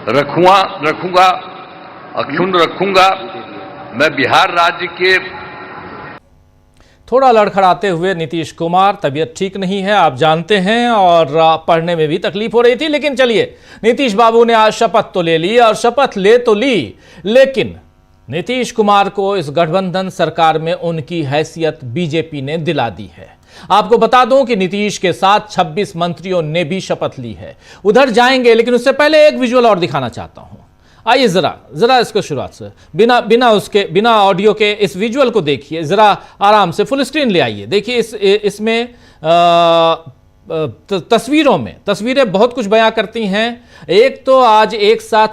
रखूंगा, अक्षुण्ण रखूंगा। मैं बिहार राज्य के थोड़ा लड़खड़ाते हुए नीतीश कुमार, तबीयत ठीक नहीं है आप जानते हैं, और पढ़ने में भी तकलीफ हो रही थी। लेकिन चलिए, नीतीश बाबू ने आज शपथ तो ले ली, और शपथ ले तो ली, लेकिन नीतीश कुमार को इस गठबंधन सरकार में उनकी हैसियत बीजेपी ने दिला दी है। आपको बता दूं कि नीतीश के साथ 26 मंत्रियों ने भी शपथ ली है। उधर जाएंगे, लेकिन उससे पहले एक विजुअल और दिखाना चाहता हूं। आइए जरा इसको शुरुआत से बिना ऑडियो के इस विजुअल को देखिए, जरा आराम से फुल स्क्रीन ले आइए। देखिए इसमें तस्वीरें बहुत कुछ बयां करती हैं। एक तो आज एक साथ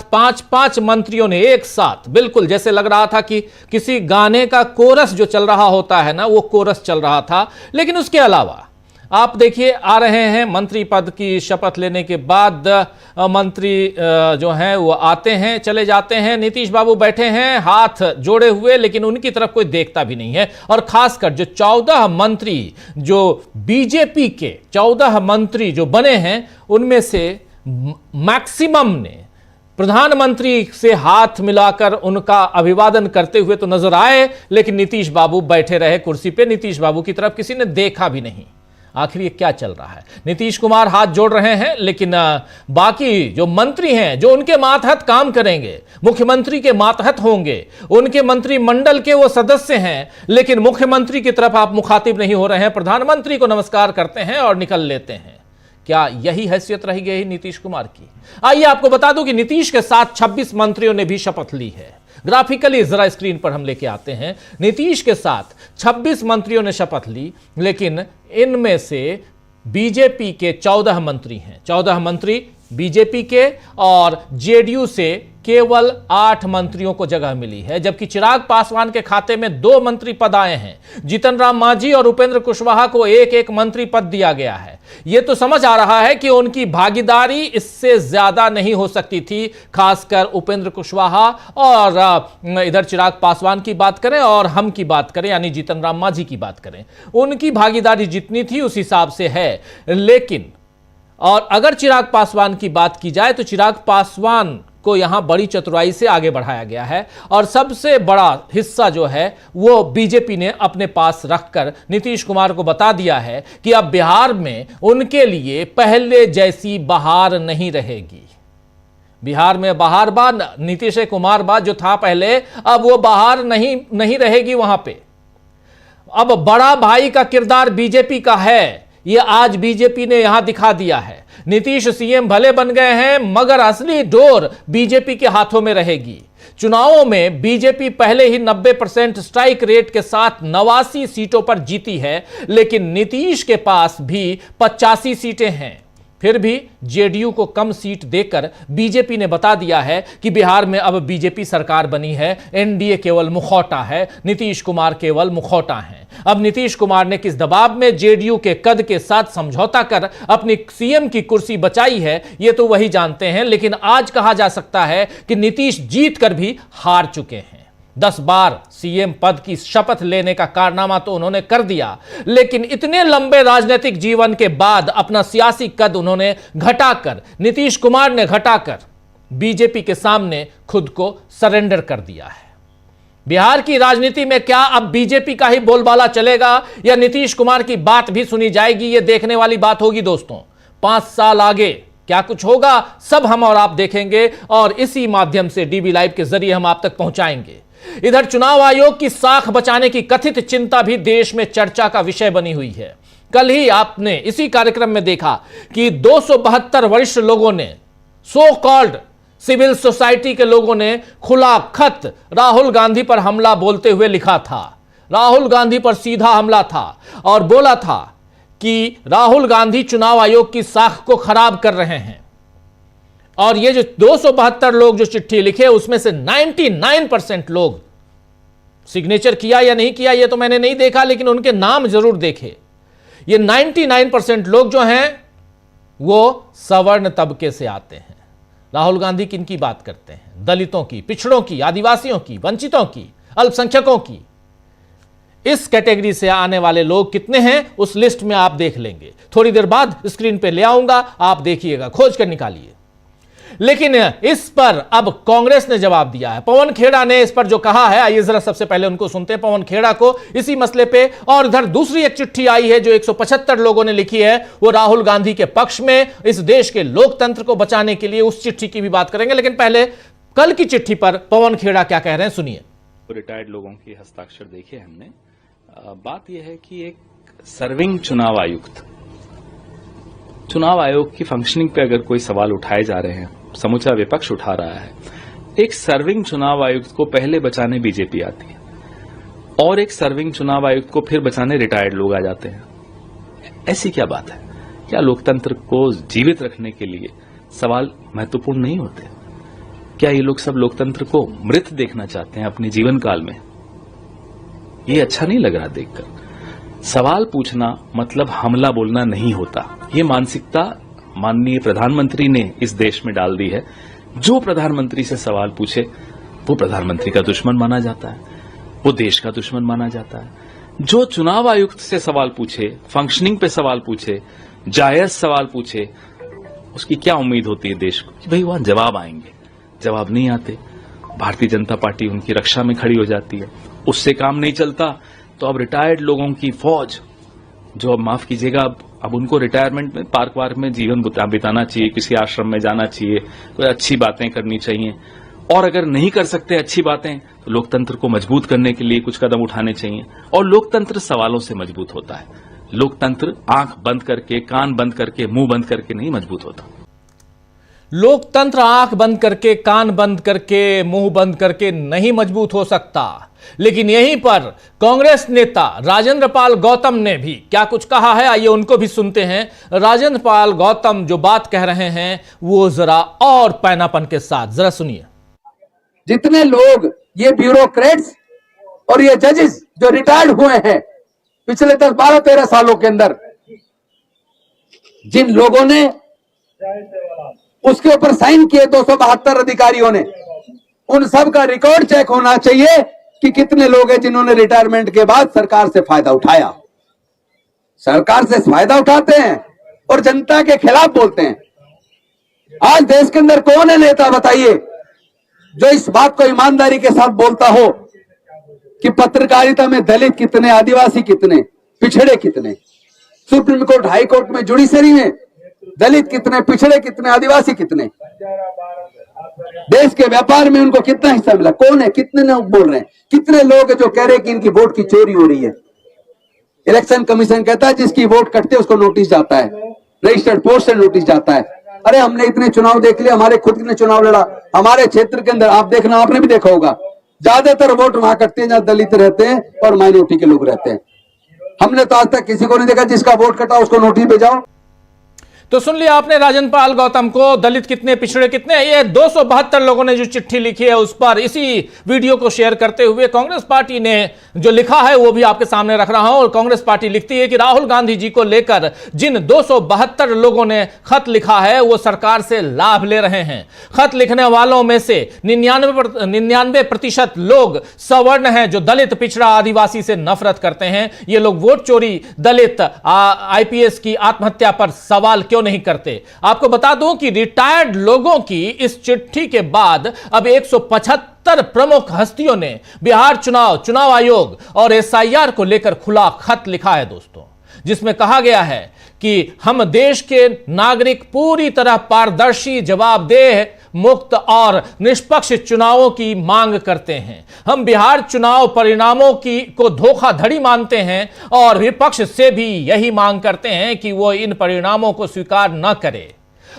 पांच मंत्रियों ने एक साथ, बिल्कुल जैसे लग रहा था कि किसी गाने का कोरस जो चल रहा होता है ना, वो कोरस चल रहा था। लेकिन उसके अलावा आप देखिए, आ रहे हैं मंत्री पद की शपथ लेने के बाद मंत्री जो हैं वो आते हैं, चले जाते हैं। नीतीश बाबू बैठे हैं हाथ जोड़े हुए, लेकिन उनकी तरफ कोई देखता भी नहीं है। और खासकर जो 14 मंत्री जो बीजेपी के 14 मंत्री जो बने हैं, उनमें से मैक्सिमम ने प्रधानमंत्री से हाथ मिलाकर उनका अभिवादन करते हुए तो नजर आए, लेकिन नीतीश बाबू बैठे रहे कुर्सी पे। नीतीश बाबू की तरफ किसी ने देखा भी नहीं। आखिर ये क्या चल रहा है? नीतीश कुमार हाथ जोड़ रहे हैं, लेकिन बाकी जो मंत्री हैं, जो उनके मातहत काम करेंगे, मुख्यमंत्री के मातहत होंगे, उनके मंत्रिमंडल के वो सदस्य हैं, लेकिन मुख्यमंत्री की तरफ आप मुखातिब नहीं हो रहे हैं। प्रधानमंत्री को नमस्कार करते हैं और निकल लेते हैं। क्या यही हैसियत रही गई नीतीश कुमार की? आइए आपको बता दूं कि नीतीश के साथ 26 मंत्रियों ने भी शपथ ली है। ग्राफिकली जरा स्क्रीन पर हम लेके आते हैं। नीतीश के साथ 26 मंत्रियों ने शपथ ली, लेकिन इनमें से बीजेपी के 14 मंत्री हैं। 14 मंत्री बीजेपी के, और जेडीयू से केवल 8 मंत्रियों को जगह मिली है। जबकि चिराग पासवान के खाते में 2 मंत्री पद आए हैं। जीतन राम मांझी और उपेंद्र कुशवाहा को एक एक मंत्री पद दिया गया है। यह तो समझ आ रहा है कि उनकी भागीदारी इससे ज्यादा नहीं हो सकती थी। खासकर उपेंद्र कुशवाहा और इधर चिराग पासवान की बात करें और हम की बात करें, यानी जीतन राम मांझी की बात करें, उनकी भागीदारी जितनी थी उस हिसाब से है। लेकिन और अगर चिराग पासवान की बात की जाए तो चिराग पासवान को यहां बड़ी चतुराई से आगे बढ़ाया गया है, और सबसे बड़ा हिस्सा जो है वो बीजेपी ने अपने पास रखकर नीतीश कुमार को बता दिया है कि अब बिहार में उनके लिए पहले जैसी बहार नहीं रहेगी। बिहार में बहार बाद नीतीश कुमार बाद जो था पहले, अब वो बहार नहीं रहेगी वहां पे। अब बड़ा भाई का किरदार बीजेपी का है, यह आज बीजेपी ने यहां दिखा दिया है। नीतीश सीएम भले बन गए हैं, मगर असली डोर बीजेपी के हाथों में रहेगी। चुनावों में बीजेपी पहले ही 90% स्ट्राइक रेट के साथ 89 सीटों पर जीती है, लेकिन नीतीश के पास भी 85 सीटें हैं। फिर भी जेडीयू को कम सीट देकर बीजेपी ने बता दिया है कि बिहार में अब बीजेपी सरकार बनी है, एनडीए केवल मुखौटा है, नीतीश कुमार केवल मुखौटा हैं। अब नीतीश कुमार ने किस दबाव में जेडीयू के कद के साथ समझौता कर अपनी सीएम की कुर्सी बचाई है, यह तो वही जानते हैं। लेकिन आज कहा जा सकता है कि नीतीश जीत कर भी हार चुके हैं। 10 बार सीएम पद की शपथ लेने का कारनामा तो उन्होंने कर दिया, लेकिन इतने लंबे राजनीतिक जीवन के बाद अपना सियासी कद उन्होंने घटाकर, नीतीश कुमार ने घटाकर बीजेपी के सामने खुद को सरेंडर कर दिया है। बिहार की राजनीति में क्या अब बीजेपी का ही बोलबाला चलेगा या नीतीश कुमार की बात भी सुनी जाएगी? यह देखने वाली बात होगी दोस्तों। 5 साल आगे क्या कुछ होगा, सब हम और आप देखेंगे, और इसी माध्यम से डीबी लाइव के जरिए हम आप तक पहुंचाएंगे। इधर चुनाव आयोग की साख बचाने की कथित चिंता भी देश में चर्चा का विषय बनी हुई है। कल ही आपने इसी कार्यक्रम में देखा कि 272 वरिष्ठ लोगों ने, सो कॉल्ड सिविल सोसाइटी के लोगों ने खुला खत राहुल गांधी पर हमला बोलते हुए लिखा था। राहुल गांधी पर सीधा हमला था और बोला था कि राहुल गांधी चुनाव आयोग की साख को खराब कर रहे हैं। और ये जो 272 लोग जो चिट्ठी लिखे, उसमें से 99% लोग सिग्नेचर किया या नहीं किया ये तो मैंने नहीं देखा, लेकिन उनके नाम जरूर देखे। ये 99% लोग जो हैं वो सवर्ण तबके से आते हैं। राहुल गांधी किनकी बात करते हैं? दलितों की, पिछड़ों की, आदिवासियों की, वंचितों की, अल्पसंख्यकों की। इस कैटेगरी से आने वाले लोग कितने हैं उस लिस्ट में आप देख लेंगे। थोड़ी देर बाद स्क्रीन पे ले आऊंगा, आप देखिएगा, खोज कर निकालिए। लेकिन इस पर अब कांग्रेस ने जवाब दिया है। पवन खेड़ा ने इस पर जो कहा है, आइए जरा सबसे पहले उनको सुनते हैं, पवन खेड़ा को, इसी मसले पे। और इधर दूसरी एक चिट्ठी आई है जो 175 लोगों ने लिखी है, वो राहुल गांधी के पक्ष में, इस देश के लोकतंत्र को बचाने के लिए। उस चिट्ठी की भी बात करेंगे, लेकिन पहले कल की चिट्ठी पर पवन खेड़ा क्या कह रहे हैं, सुनिए। रिटायर्ड लोगों के हस्ताक्षर देखे हमने। बात यह है कि एक सर्विंग चुनाव आयोग की फंक्शनिंग पे अगर कोई सवाल उठाए जा रहे हैं, समूचा विपक्ष उठा रहा है, एक सर्विंग चुनाव आयुक्त को पहले बचाने बीजेपी आती है और एक सर्विंग चुनाव आयुक्त को फिर बचाने रिटायर्ड लोग आ जाते हैं। ऐसी क्या बात है? क्या लोकतंत्र को जीवित रखने के लिए सवाल महत्वपूर्ण नहीं होते? क्या ये लोग सब लोकतंत्र को मृत देखना चाहते हैं अपने जीवन काल में? ये अच्छा नहीं लग रहा देखकर। सवाल पूछना मतलब हमला बोलना नहीं होता। ये मानसिकता माननीय प्रधानमंत्री ने इस देश में डाल दी है। जो प्रधानमंत्री से सवाल पूछे वो प्रधानमंत्री का दुश्मन माना जाता है, वो देश का दुश्मन माना जाता है। जो चुनाव आयुक्त से सवाल पूछे, फंक्शनिंग पे सवाल पूछे, जायज सवाल पूछे, उसकी क्या उम्मीद होती है देश को कि भाई वहां जवाब आएंगे? जवाब नहीं आते। भारतीय जनता पार्टी उनकी रक्षा में खड़ी हो जाती है। उससे काम नहीं चलता तो अब रिटायर्ड लोगों की फौज, जो अब माफ कीजिएगा, अब उनको रिटायरमेंट में पार्क वार्क में जीवन बिताना चाहिए, किसी आश्रम में जाना चाहिए, कोई अच्छी बातें करनी चाहिए। और अगर नहीं कर सकते अच्छी बातें तो लोकतंत्र को मजबूत करने के लिए कुछ कदम उठाने चाहिए। और लोकतंत्र सवालों से मजबूत होता है। लोकतंत्र आंख बंद करके, कान बंद करके, मुंह बंद करके नहीं मजबूत होता। लोकतंत्र आंख बंद करके, कान बंद करके, मुंह बंद करके नहीं मजबूत हो सकता। लेकिन यहीं पर कांग्रेस नेता राजेंद्र पाल गौतम ने भी क्या कुछ कहा है, आइए उनको भी सुनते हैं। राजेंद्र पाल गौतम जो बात कह रहे हैं वो जरा और पैनापन के साथ जरा सुनिए। जितने लोग ये ब्यूरोक्रेट्स और ये जजेस जो रिटायर्ड हुए हैं पिछले 10, 12, 13 सालों के अंदर, जिन लोगों ने उसके ऊपर साइन किए 272 अधिकारियों ने, उन सब का रिकॉर्ड चेक होना चाहिए कि कितने लोग हैं जिन्होंने रिटायरमेंट के बाद सरकार से फायदा उठाया। सरकार से फायदा उठाते हैं और जनता के खिलाफ बोलते हैं। आज देश के अंदर कौन है नेता, बताइए, जो इस बात को ईमानदारी के साथ बोलता हो कि पत्रकारिता में दलित कितने, आदिवासी कितने, पिछड़े कितने, सुप्रीम कोर्ट, हाई कोर्ट में, जुडिशरी में दलित कितने, पिछड़े कितने, आदिवासी कितने, देश के व्यापार में उनको कितना हिस्सा मिला, कौन है, कितने लोग बोल रहे हैं, कितने लोग हैं जो कह रहे हैं कि इनकी वोट की चोरी हो रही है। इलेक्शन कमीशन कहता है जिसकी वोट कटते उसको नोटिस जाता है, रजिस्टर्ड पोस्ट से नोटिस जाता है। अरे हमने इतने चुनाव देख लिए, हमारे खुद ने चुनाव लड़ा, हमारे क्षेत्र के अंदर आप देखना, आपने भी देखा होगा, ज्यादातर वोट वहां कटते हैं जहां दलित रहते हैं और माइनॉरिटी के लोग रहते हैं। हमने तो आज तक किसी को नहीं देखा जिसका वोट कटा उसको नोटिस भेजाओ। तो सुन लिया आपने राजेंद्र पाल गौतम को, दलित कितने, पिछड़े कितने। ये 272 लोगों ने जो चिट्ठी लिखी है उस पर इसी वीडियो को शेयर करते हुए कांग्रेस पार्टी ने जो लिखा है वो भी आपके सामने रख रहा हूं। और कांग्रेस पार्टी लिखती है कि राहुल गांधी जी को लेकर जिन 272 लोगों ने खत लिखा है वो सरकार से लाभ ले रहे हैं। खत लिखने वालों में से 99% लोग सवर्ण हैं, जो दलित, पिछड़ा, आदिवासी से नफरत करते हैं। ये लोग वोट चोरी, दलित, आईपीएस की आत्महत्या पर सवाल क्यों नहीं करते। आपको बता दूं कि रिटायर्ड लोगों की इस चिट्ठी के बाद अब 175 प्रमुख हस्तियों ने बिहार चुनाव आयोग और एसआईआर को लेकर खुला खत लिखा है दोस्तों, जिसमें कहा गया है कि हम देश के नागरिक पूरी तरह पारदर्शी, जवाबदेह, मुक्त और निष्पक्ष चुनावों की मांग करते हैं। हम बिहार चुनाव परिणामों को धोखाधड़ी मानते हैं और विपक्ष से भी यही मांग करते हैं कि वो इन परिणामों को स्वीकार न करे।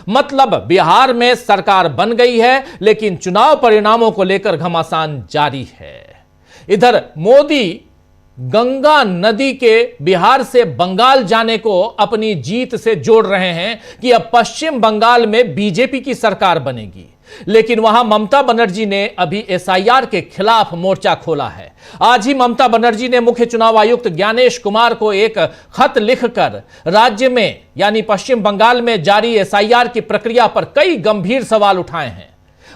मतलब बिहार में सरकार बन गई है लेकिन चुनाव परिणामों को लेकर घमासान जारी है। इधर मोदी गंगा नदी के बिहार से बंगाल जाने को अपनी जीत से जोड़ रहे हैं कि अब पश्चिम बंगाल में बीजेपी की सरकार बनेगी। लेकिन वहां ममता बनर्जी ने अभी एसआईआर के खिलाफ मोर्चा खोला है। आज ही ममता बनर्जी ने मुख्य चुनाव आयुक्त ज्ञानेश कुमार को एक खत लिखकर राज्य में यानी पश्चिम बंगाल में जारी एसआईआर की प्रक्रिया पर कई गंभीर सवाल उठाए हैं।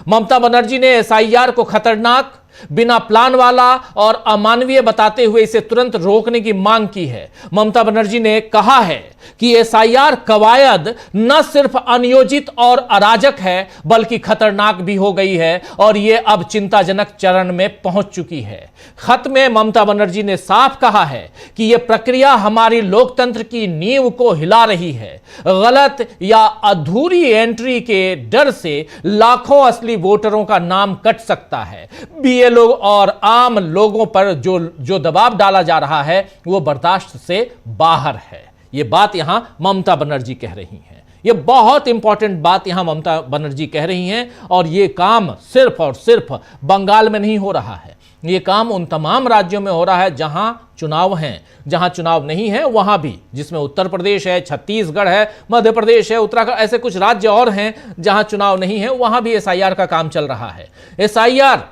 ममता बनर्जी ने एसआईआर को खतरनाक, बिना प्लान वाला और अमानवीय बताते हुए इसे तुरंत रोकने की मांग की है। ममता बनर्जी ने कहा है कि एसआईआर कवायद न सिर्फ अनियोजित और अराजक है बल्कि खतरनाक भी हो गई है और यह अब चिंताजनक चरण में पहुंच चुकी है। खत में ममता बनर्जी ने साफ कहा है कि यह प्रक्रिया हमारी लोकतंत्र की नींव को हिला रही है। गलत या अधूरी एंट्री के डर से लाखों असली वोटरों का नाम कट सकता है। बीएलओ और आम लोगों पर जो दबाव डाला जा रहा है वो बर्दाश्त से बाहर है। ये बात यहां ममता बनर्जी कह रही हैं। ये बहुत इंपॉर्टेंट बात यहां ममता बनर्जी कह रही हैं और ये काम सिर्फ और सिर्फ बंगाल में नहीं हो रहा है। ये काम उन तमाम राज्यों में हो रहा है जहां चुनाव हैं। जहां चुनाव नहीं है वहां भी, जिसमें उत्तर प्रदेश है, छत्तीसगढ़ है, मध्य प्रदेश है, उत्तराखंड, ऐसे कुछ राज्य और हैं जहां चुनाव नहीं है, वहां भी एसआईआर का काम चल रहा है। एसआईआर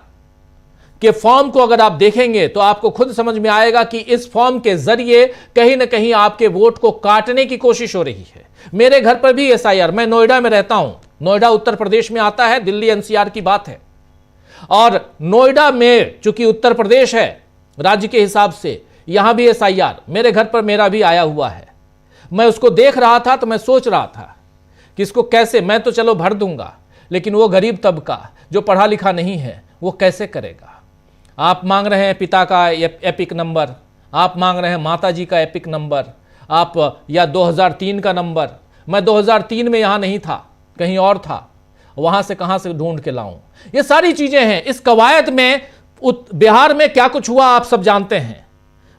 के फॉर्म को अगर आप देखेंगे तो आपको खुद समझ में आएगा कि इस फॉर्म के जरिए कहीं ना कहीं आपके वोट को काटने की कोशिश हो रही है। मेरे घर पर भी एसआईआर, मैं नोएडा में रहता हूं, नोएडा उत्तर प्रदेश में आता है, दिल्ली एनसीआर की बात है, और नोएडा में चूंकि उत्तर प्रदेश है राज्य के हिसाब से, यहां भी एसआईआर मेरे घर पर मेरा भी आया हुआ है। मैं उसको देख रहा था तो मैं सोच रहा था कि इसको कैसे, मैं तो चलो भर दूंगा, लेकिन वो गरीब तबका जो पढ़ा लिखा नहीं है वो कैसे करेगा। आप मांग रहे हैं पिता का एपिक नंबर, आप मांग रहे हैं माता जी का एपिक नंबर, आप या 2003 का नंबर। मैं 2003 में यहां नहीं था, कहीं और था, वहां से कहां से ढूंढ के लाऊं। ये सारी चीजें हैं इस कवायद में। बिहार में क्या कुछ हुआ आप सब जानते हैं।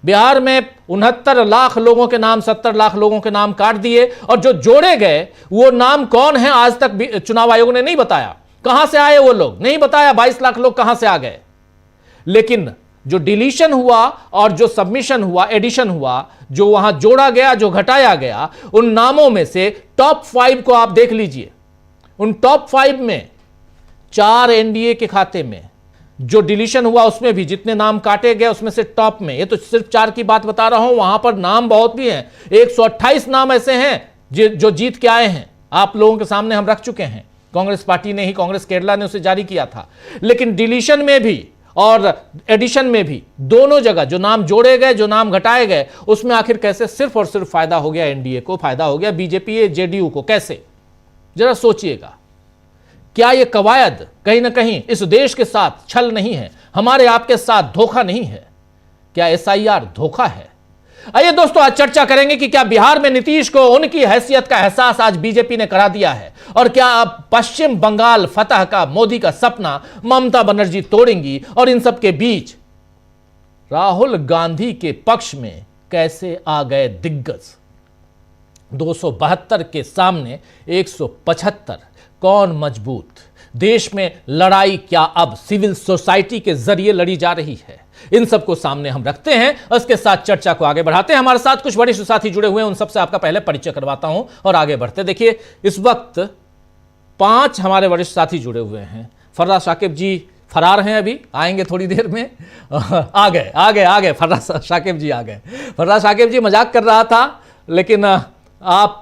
बिहार में 69 लाख लोगों के नाम, 70 लाख लोगों के नाम काट दिए और जो जोड़े गए वो नाम कौन है आज तक चुनाव आयोग ने नहीं बताया। कहां से आए वो लोग नहीं बताया, 22 लाख लोग कहां से आ गए। लेकिन जो डिलीशन हुआ और जो सबमिशन हुआ, एडिशन हुआ, जो वहां जोड़ा गया, जो घटाया गया, उन नामों में से टॉप 5 को आप देख लीजिए। उन टॉप 5 में 4 एनडीए के खाते में, जो डिलीशन हुआ उसमें भी जितने नाम काटे गए उसमें से टॉप में, ये तो सिर्फ 4 की बात बता रहा हूं, वहां पर नाम बहुत भी हैं। 128 नाम ऐसे हैं जो जीत के आए हैं, आप लोगों के सामने हम रख चुके हैं। कांग्रेस पार्टी ने ही, कांग्रेस केरला ने उसे जारी किया था। लेकिन डिलीशन में भी और एडिशन में भी, दोनों जगह जो नाम जोड़े गए, जो नाम घटाए गए, उसमें आखिर कैसे सिर्फ और सिर्फ फायदा हो गया एनडीए को, फायदा हो गया बीजेपी जेडीयू को। कैसे, जरा सोचिएगा। क्या यह कवायद कहीं ना कहीं इस देश के साथ छल नहीं है, हमारे आपके साथ धोखा नहीं है? क्या एसआईआर धोखा है? आइए दोस्तों, आज चर्चा करेंगे कि क्या बिहार में नीतीश को उनकी हैसियत का एहसास आज बीजेपी ने करा दिया है, और क्या अब पश्चिम बंगाल फतह का मोदी का सपना ममता बनर्जी तोड़ेंगी, और इन सब के बीच राहुल गांधी के पक्ष में कैसे आ गए दिग्गज। 272 के सामने 175, कौन मजबूत? देश में लड़ाई क्या अब सिविल सोसाइटी के जरिए लड़ी जा रही है? इन सबको सामने हम रखते हैं, उसके साथ चर्चा को आगे बढ़ाते हैं। हमारे साथ कुछ वरिष्ठ साथी जुड़े हुए हैं, उन सबसे आपका पहले परिचय करवाता हूं और आगे बढ़ते। देखिए, इस वक्त 5 हमारे वरिष्ठ साथी जुड़े हुए हैं। फर्राज शाकिब जी फरार हैं, अभी आएंगे थोड़ी देर में। आ गए फर्राज शाकिब जी आ गए। फर्राज शाकिब जी मजाक कर रहा था, लेकिन आप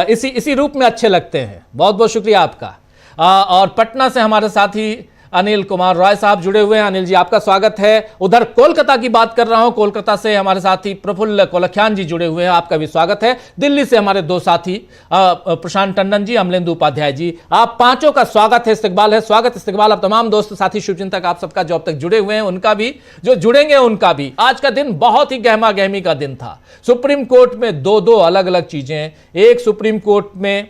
इसी रूप में अच्छे लगते हैं। बहुत बहुत शुक्रिया आपका। और पटना से हमारे साथी अनिल कुमार रॉय साहब जुड़े हुए हैं। अनिल जी, आपका स्वागत है। उधर कोलकाता की बात कर रहा हूं, कोलकाता से हमारे साथी प्रफुल्ल कोलख्यान जी जुड़े हुए हैं, आपका भी स्वागत है। दिल्ली से हमारे 2 साथी प्रशांत टंडन जी, अमलेंदु उपाध्याय जी, आप पांचों का स्वागत है, इस्तकबाल है, स्वागत इस्तकबाल। आप तमाम दोस्त साथी शुभचिंतक आप सबका जो अब तक जुड़े हुए हैं उनका भी, जो जुड़ेंगे उनका भी। आज का दिन बहुत ही गहमा गहमी का दिन था। सुप्रीम कोर्ट में 2 अलग अलग चीजें। एक, सुप्रीम कोर्ट में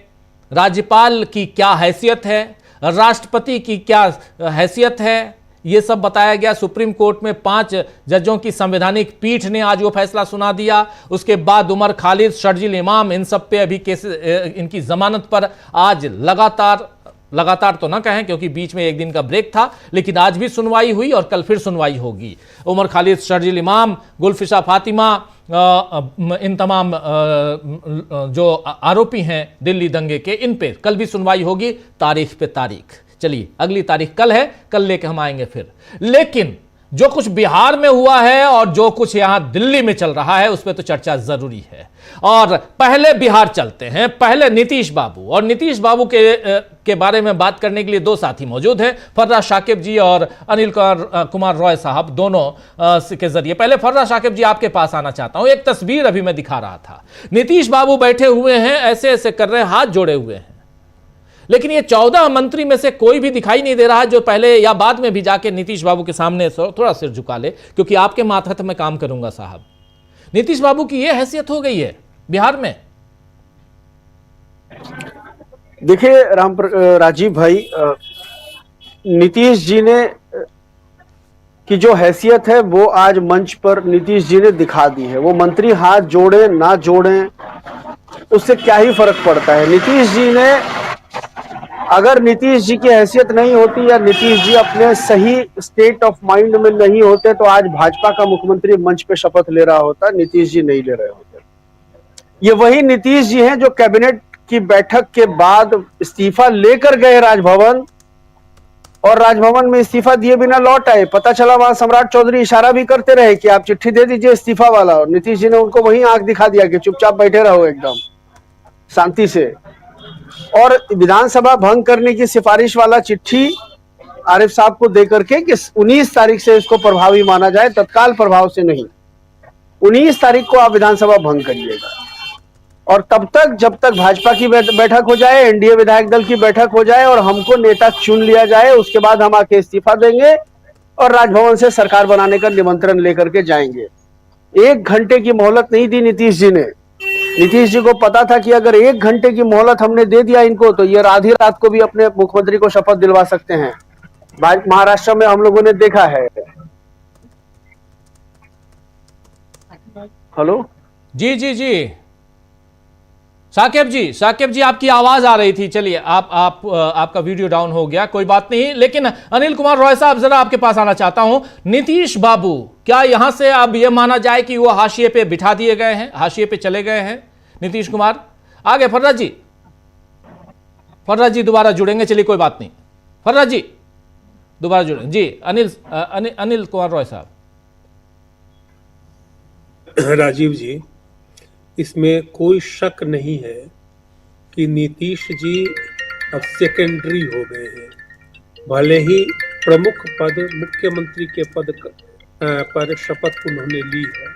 राज्यपाल की क्या हैसियत है, राष्ट्रपति की क्या हैसियत है, यह सब बताया गया। सुप्रीम कोर्ट में 5 जजों की संवैधानिक पीठ ने आज वो फैसला सुना दिया। उसके बाद उमर खालिद, शर्जील इमाम, इन सब पे अभी केस, इनकी जमानत पर आज लगातार तो ना कहें क्योंकि बीच में एक दिन का ब्रेक था, लेकिन आज भी सुनवाई हुई और कल फिर सुनवाई होगी। उमर खालिद, शर्जील इमाम, गुलफिशा फातिमा, इन तमाम जो आरोपी हैं दिल्ली दंगे के, इन पे कल भी सुनवाई होगी, तारीख पे तारीख। चलिए, अगली तारीख कल है, कल लेके हम आएंगे फिर। लेकिन जो कुछ बिहार में हुआ है और जो कुछ यहां दिल्ली में चल रहा है उस पर तो चर्चा जरूरी है। और पहले बिहार चलते हैं, पहले नीतीश बाबू। और नीतीश बाबू के बारे में बात करने के लिए दो साथी मौजूद हैं, फर्राज शाकिब जी और अनिल कुमार रॉय साहब, दोनों के जरिए। पहले फर्राज शाकिब जी आपके पास आना चाहता हूं। एक तस्वीर अभी मैं दिखा रहा था, नीतीश बाबू बैठे हुए हैं, ऐसे ऐसे कर रहे हैं, हाथ जोड़े हुए हैं, लेकिन ये 14 मंत्री में से कोई भी दिखाई नहीं दे रहा जो पहले या बाद में भी जाके नीतीश बाबू के सामने थोड़ा सिर झुका ले, क्योंकि आपके मातहत में काम करूंगा साहब। नीतीश बाबू की ये हैसियत हो गई है बिहार में। देखिए राजीव भाई, नीतीश जी ने की जो हैसियत है वो आज मंच पर नीतीश जी ने दिखा दी है। वो मंत्री हाथ जोड़े ना जोड़े उससे क्या ही फर्क पड़ता है। नीतीश जी ने, अगर नीतीश जी की हैसियत नहीं होती या नीतीश जी अपने सही स्टेट ऑफ माइंड में नहीं होते तो आज भाजपा का मुख्यमंत्री मंच पे शपथ ले रहा होता। नीतीश जी नहीं ले रहे होते। ये वही नीतीश जी हैं जो कैबिनेट की बैठक के बाद इस्तीफा लेकर गए राजभवन, और राजभवन में इस्तीफा दिए बिना लौट आए। पता चला वहां सम्राट चौधरी इशारा भी करते रहे कि आप चिट्ठी दे दीजिए इस्तीफा वाला, और नीतीश जी ने उनको वहीं आंख दिखा दिया कि चुपचाप बैठे रहो एकदम शांति से। और विधानसभा भंग करने की सिफारिश वाला चिट्ठी आरिफ साहब को देकर के कि 19 तारीख से इसको प्रभावी माना जाए, तत्काल प्रभाव से नहीं, 19 तारीख को आप विधानसभा भंग करिएगा। और तब तक, जब तक भाजपा की बैठक हो जाए, एनडीए विधायक दल की बैठक हो जाए और हमको नेता चुन लिया जाए, उसके बाद हम आके इस्तीफा देंगे और राजभवन से सरकार बनाने का निमंत्रण लेकर के जाएंगे। 1 घंटे की मोहलत नहीं दी नीतीश जी ने। नीतीश जी को पता था कि अगर 1 घंटे की मोहलत हमने दे दिया इनको तो ये आधी रात को भी अपने मुख्यमंत्री को शपथ दिलवा सकते हैं। महाराष्ट्र में हम लोगों ने देखा है। हेलो जी जी जी, साकिब जी आपकी आवाज आ रही थी। चलिए आपका वीडियो डाउन हो गया, कोई बात नहीं। लेकिन अनिल कुमार रॉय साहब, जरा आपके पास आना चाहता हूं। नीतीश बाबू, क्या यहां से अब यह माना जाए कि वो हाशिए पे बिठा दिए गए हैं, हाशिए पे चले गए हैं नीतीश कुमार? आगे फर्राज जी दोबारा जुड़ेंगे, चलिए कोई बात नहीं। फर्राज जी दोबारा जुड़ेंगे जी। अनिल कुमार रॉय साहब। राजीव जी, इसमें कोई शक नहीं है कि नीतीश जी अब सेकेंडरी हो गए हैं। भले ही प्रमुख पद, मुख्यमंत्री के पद पर शपथ उन्होंने ली है,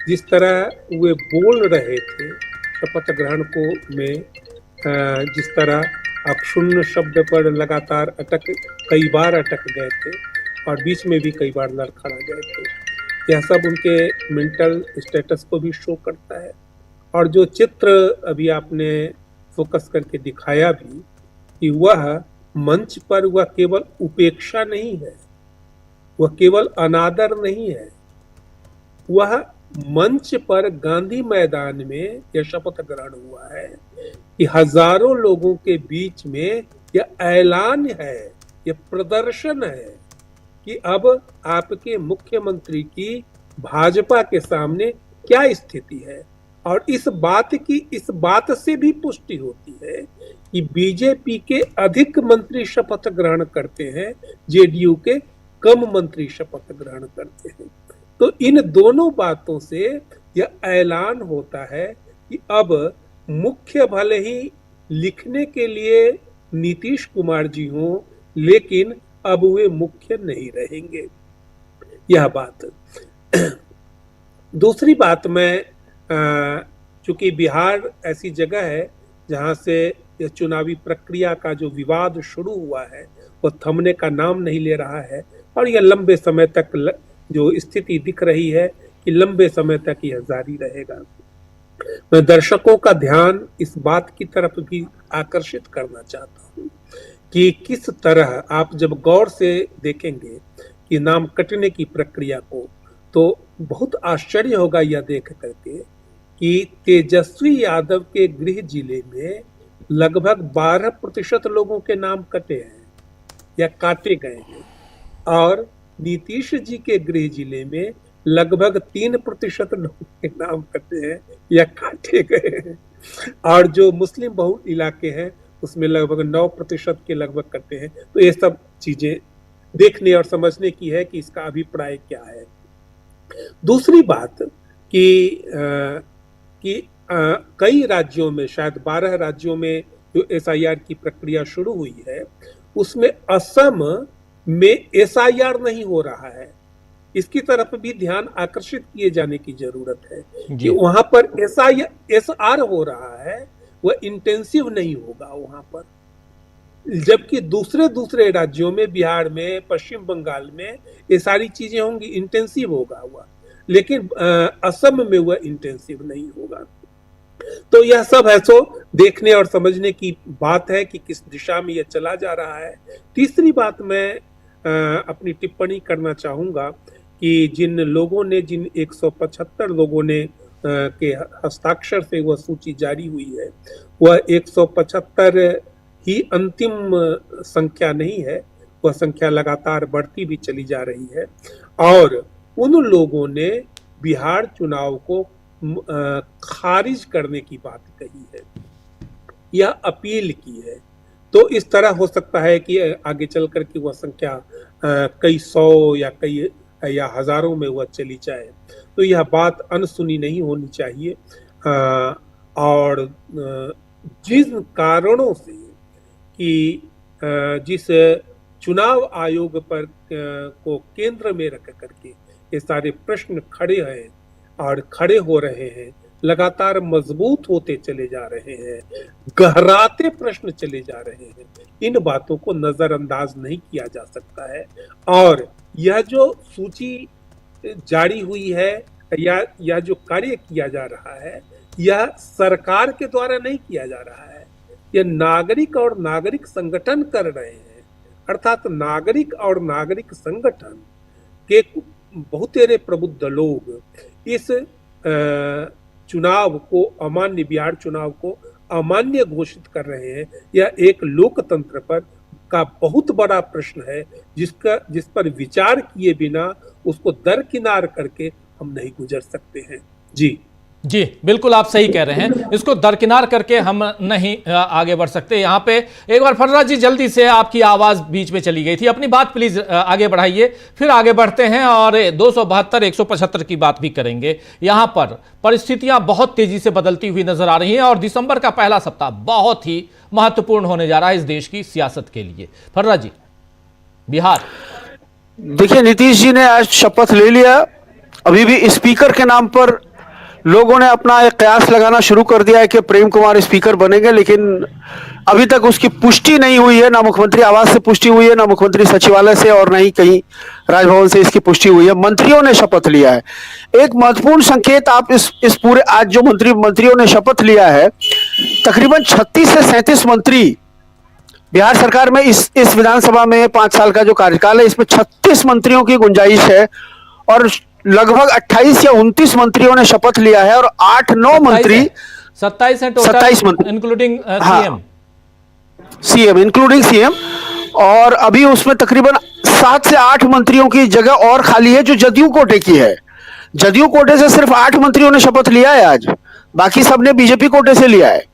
जिस तरह वे बोल रहे थे शपथ ग्रहण को में, जिस तरह अक्षुण्ण शब्द पर लगातार कई बार अटक गए थे और बीच में भी कई बार लड़खड़ा गए थे, यह सब उनके मेंटल स्टेटस को भी शो करता है। और जो चित्र अभी आपने फोकस करके दिखाया भी कि वह मंच पर वह केवल उपेक्षा नहीं है, वह केवल अनादर नहीं है, वह मंच पर गांधी मैदान में यह शपथ ग्रहण हुआ है कि हजारों लोगों के बीच में यह ऐलान है, यह प्रदर्शन है कि अब आपके मुख्यमंत्री की भाजपा के सामने क्या स्थिति है। और इस बात से भी पुष्टि होती है कि बीजेपी के अधिक मंत्री शपथ ग्रहण करते हैं, जेडीयू के कम मंत्री शपथ ग्रहण करते हैं। तो इन दोनों बातों से यह ऐलान होता है कि अब मुख्य भले ही लिखने के लिए नीतीश कुमार जी हों, लेकिन अब वे मुख्य नहीं रहेंगे। यह बात। दूसरी बात, मैं चूंकि बिहार ऐसी जगह है जहां से यह चुनावी प्रक्रिया का जो विवाद शुरू हुआ है वो थमने का नाम नहीं ले रहा है, और यह लंबे समय तक जो स्थिति दिख रही है कि लंबे समय तक यह जारी रहेगा। मैं दर्शकों का ध्यान इस बात की तरफ भी आकर्षित करना चाहता हूं कि किस तरह आप जब गौर से देखेंगे कि नाम कटने की प्रक्रिया को, तो बहुत आश्चर्य होगा यह देख करके कि तेजस्वी यादव के गृह जिले में लगभग 12% लोगों के नाम कटे हैं या काटे गए हैं, और नीतीश जी के गृह जिले में लगभग 3% लोगों के नाम कटे हैं या काटे गए हैं, और जो मुस्लिम बहुल इलाके हैं उसमें लगभग 9% के लगभग कटे हैं। तो ये सब चीजें देखने और समझने की है कि इसका अभिप्राय क्या है। दूसरी बात कि कई राज्यों में, शायद 12 राज्यों में जो एसआईआर की प्रक्रिया शुरू हुई है, उसमें असम में एसआईआर नहीं हो रहा है। इसकी तरफ भी ध्यान आकर्षित किए जाने की जरूरत है कि वहां पर एसआर हो रहा है, वह इंटेंसिव नहीं होगा वहां पर, जबकि दूसरे राज्यों में, बिहार में, पश्चिम बंगाल में ये सारी चीजें होंगी, इंटेंसिव होगा वह, लेकिन असम में वह इंटेंसिव नहीं होगा। तो यह सब है सो देखने और समझने की बात है कि किस दिशा में यह चला जा रहा है। तीसरी बात मैं अपनी टिप्पणी करना चाहूंगा कि जिन 175 लोगों ने के हस्ताक्षर से वह सूची जारी हुई है, वह 175 ही अंतिम संख्या नहीं है, वह संख्या लगातार बढ़ती भी चली जा रही है। और उन लोगों ने बिहार चुनाव को खारिज करने की बात कही है, यह अपील की है। तो इस तरह हो सकता है कि आगे चल कर के वह संख्या कई सौ या हजारों में वह चली जाए। तो यह बात अनसुनी नहीं होनी चाहिए। और जिन कारणों से कि जिस चुनाव आयोग पर को केंद्र में रख करके ये सारे प्रश्न खड़े हैं और खड़े हो रहे हैं, लगातार मजबूत होते चले जा रहे हैं, गहराते प्रश्न चले जा रहे हैं, इन बातों को नजरअंदाज नहीं किया जा सकता है। और यह जो सूची जारी हुई है या जो कार्य किया जा रहा है, यह सरकार के द्वारा नहीं किया जा रहा है, यह नागरिक और नागरिक संगठन कर रहे हैं। अर्थात नागरिक और नागरिक संगठन के बहुतेरे प्रबुद्ध लोग इस चुनाव को अमान्य, बिहार चुनाव को अमान्य घोषित कर रहे हैं। यह एक लोकतंत्र पर का बहुत बड़ा प्रश्न है, जिस पर विचार किए बिना उसको दरकिनार करके हम नहीं गुजर सकते हैं। जी बिल्कुल आप सही कह रहे हैं, इसको दरकिनार करके हम नहीं आगे बढ़ सकते। यहाँ पे एक बार फर्राज जी जल्दी से, आपकी आवाज बीच में चली गई थी, अपनी बात प्लीज आगे बढ़ाइए, फिर आगे बढ़ते हैं और 272 175 की बात भी करेंगे। यहाँ पर परिस्थितियां बहुत तेजी से बदलती हुई नजर आ रही हैं और दिसंबर का पहला सप्ताह बहुत ही महत्वपूर्ण होने जा रहा है इस देश की सियासत के लिए। फर्राज जी, बिहार। देखिए, नीतीश जी ने आज शपथ ले लिया। अभी भी स्पीकर के नाम पर लोगों ने अपना एक कयास लगाना शुरू कर दिया है कि प्रेम कुमार स्पीकर बनेंगे, लेकिन अभी तक उसकी पुष्टि नहीं हुई है। ना मुख्यमंत्री आवास से पुष्टि हुई है, ना मुख्यमंत्री सचिवालय से, और ना ही कहीं राजभवन से इसकी पुष्टि हुई है। मंत्रियों ने शपथ लिया है। एक महत्वपूर्ण संकेत आप इस पूरे आज जो मंत्रियों ने शपथ लिया है, तकरीबन 36 से 37 मंत्री बिहार सरकार में इस विधानसभा में 5 साल का जो कार्यकाल है, इसमें 36 मंत्रियों की गुंजाइश है और लगभग 28 या 29 मंत्रियों ने शपथ लिया है और 8-9 मंत्री 27 है टोटल, 27 मंत्री इंक्लूडिंग सीएम इंक्लूडिंग सीएम। और अभी उसमें तकरीबन 7 से 8 मंत्रियों की जगह और खाली है जो जदयू कोटे की है। जदयू कोटे से सिर्फ 8 मंत्रियों ने शपथ लिया है आज, बाकी सबने बीजेपी कोटे से लिया है।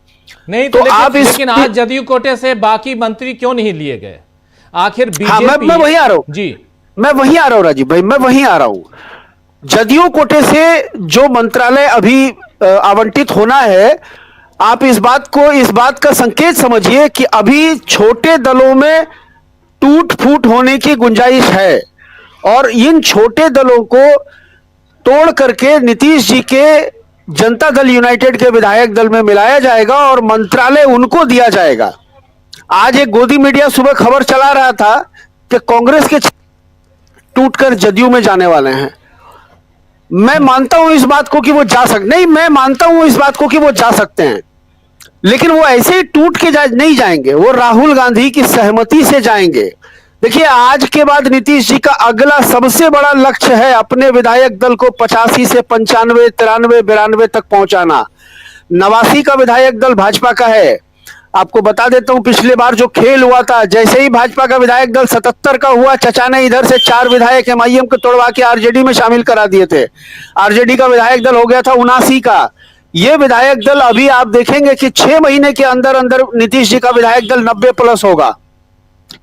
नहीं तो लेकिन आज जदयू कोटे से बाकी मंत्री क्यों नहीं लिए गए आखिर? बीजेपी मैं वहीं आ रहा हूं जी, मैं वहीं आ रहा हूं राजीव भाई, मैं वहीं आ रहा हूं। जदयू कोटे से जो मंत्रालय अभी आवंटित होना है, आप इस बात का संकेत समझिए कि अभी छोटे दलों में टूट फूट होने की गुंजाइश है और इन छोटे दलों को तोड़ करके नीतीश जी के जनता दल यूनाइटेड के विधायक दल में मिलाया जाएगा और मंत्रालय उनको दिया जाएगा। आज एक गोदी मीडिया सुबह खबर चला रहा था कि कांग्रेस के टूटकर जदयू में जाने वाले हैं। मैं मानता हूं इस बात को कि वो जा सकते हैं, लेकिन वो ऐसे ही टूट के नहीं जाएंगे, वो राहुल गांधी की सहमति से जाएंगे। देखिए, आज के बाद नीतीश जी का अगला सबसे बड़ा लक्ष्य है अपने विधायक दल को 85 से 95, 93, 92 तक पहुंचाना। 89 का विधायक दल भाजपा का है। आपको बता देता हूं, पिछले बार जो खेल हुआ था, जैसे ही भाजपा का विधायक दल 77 का हुआ, चचा ने इधर से 4 विधायक एमआईएम को तोड़वा के आरजेडी में शामिल करा दिए थे। आरजेडी का विधायक दल हो गया था 79 का। ये विधायक दल अभी आप देखेंगे कि 6 महीने के अंदर अंदर नीतीश जी का विधायक दल 90 प्लस होगा।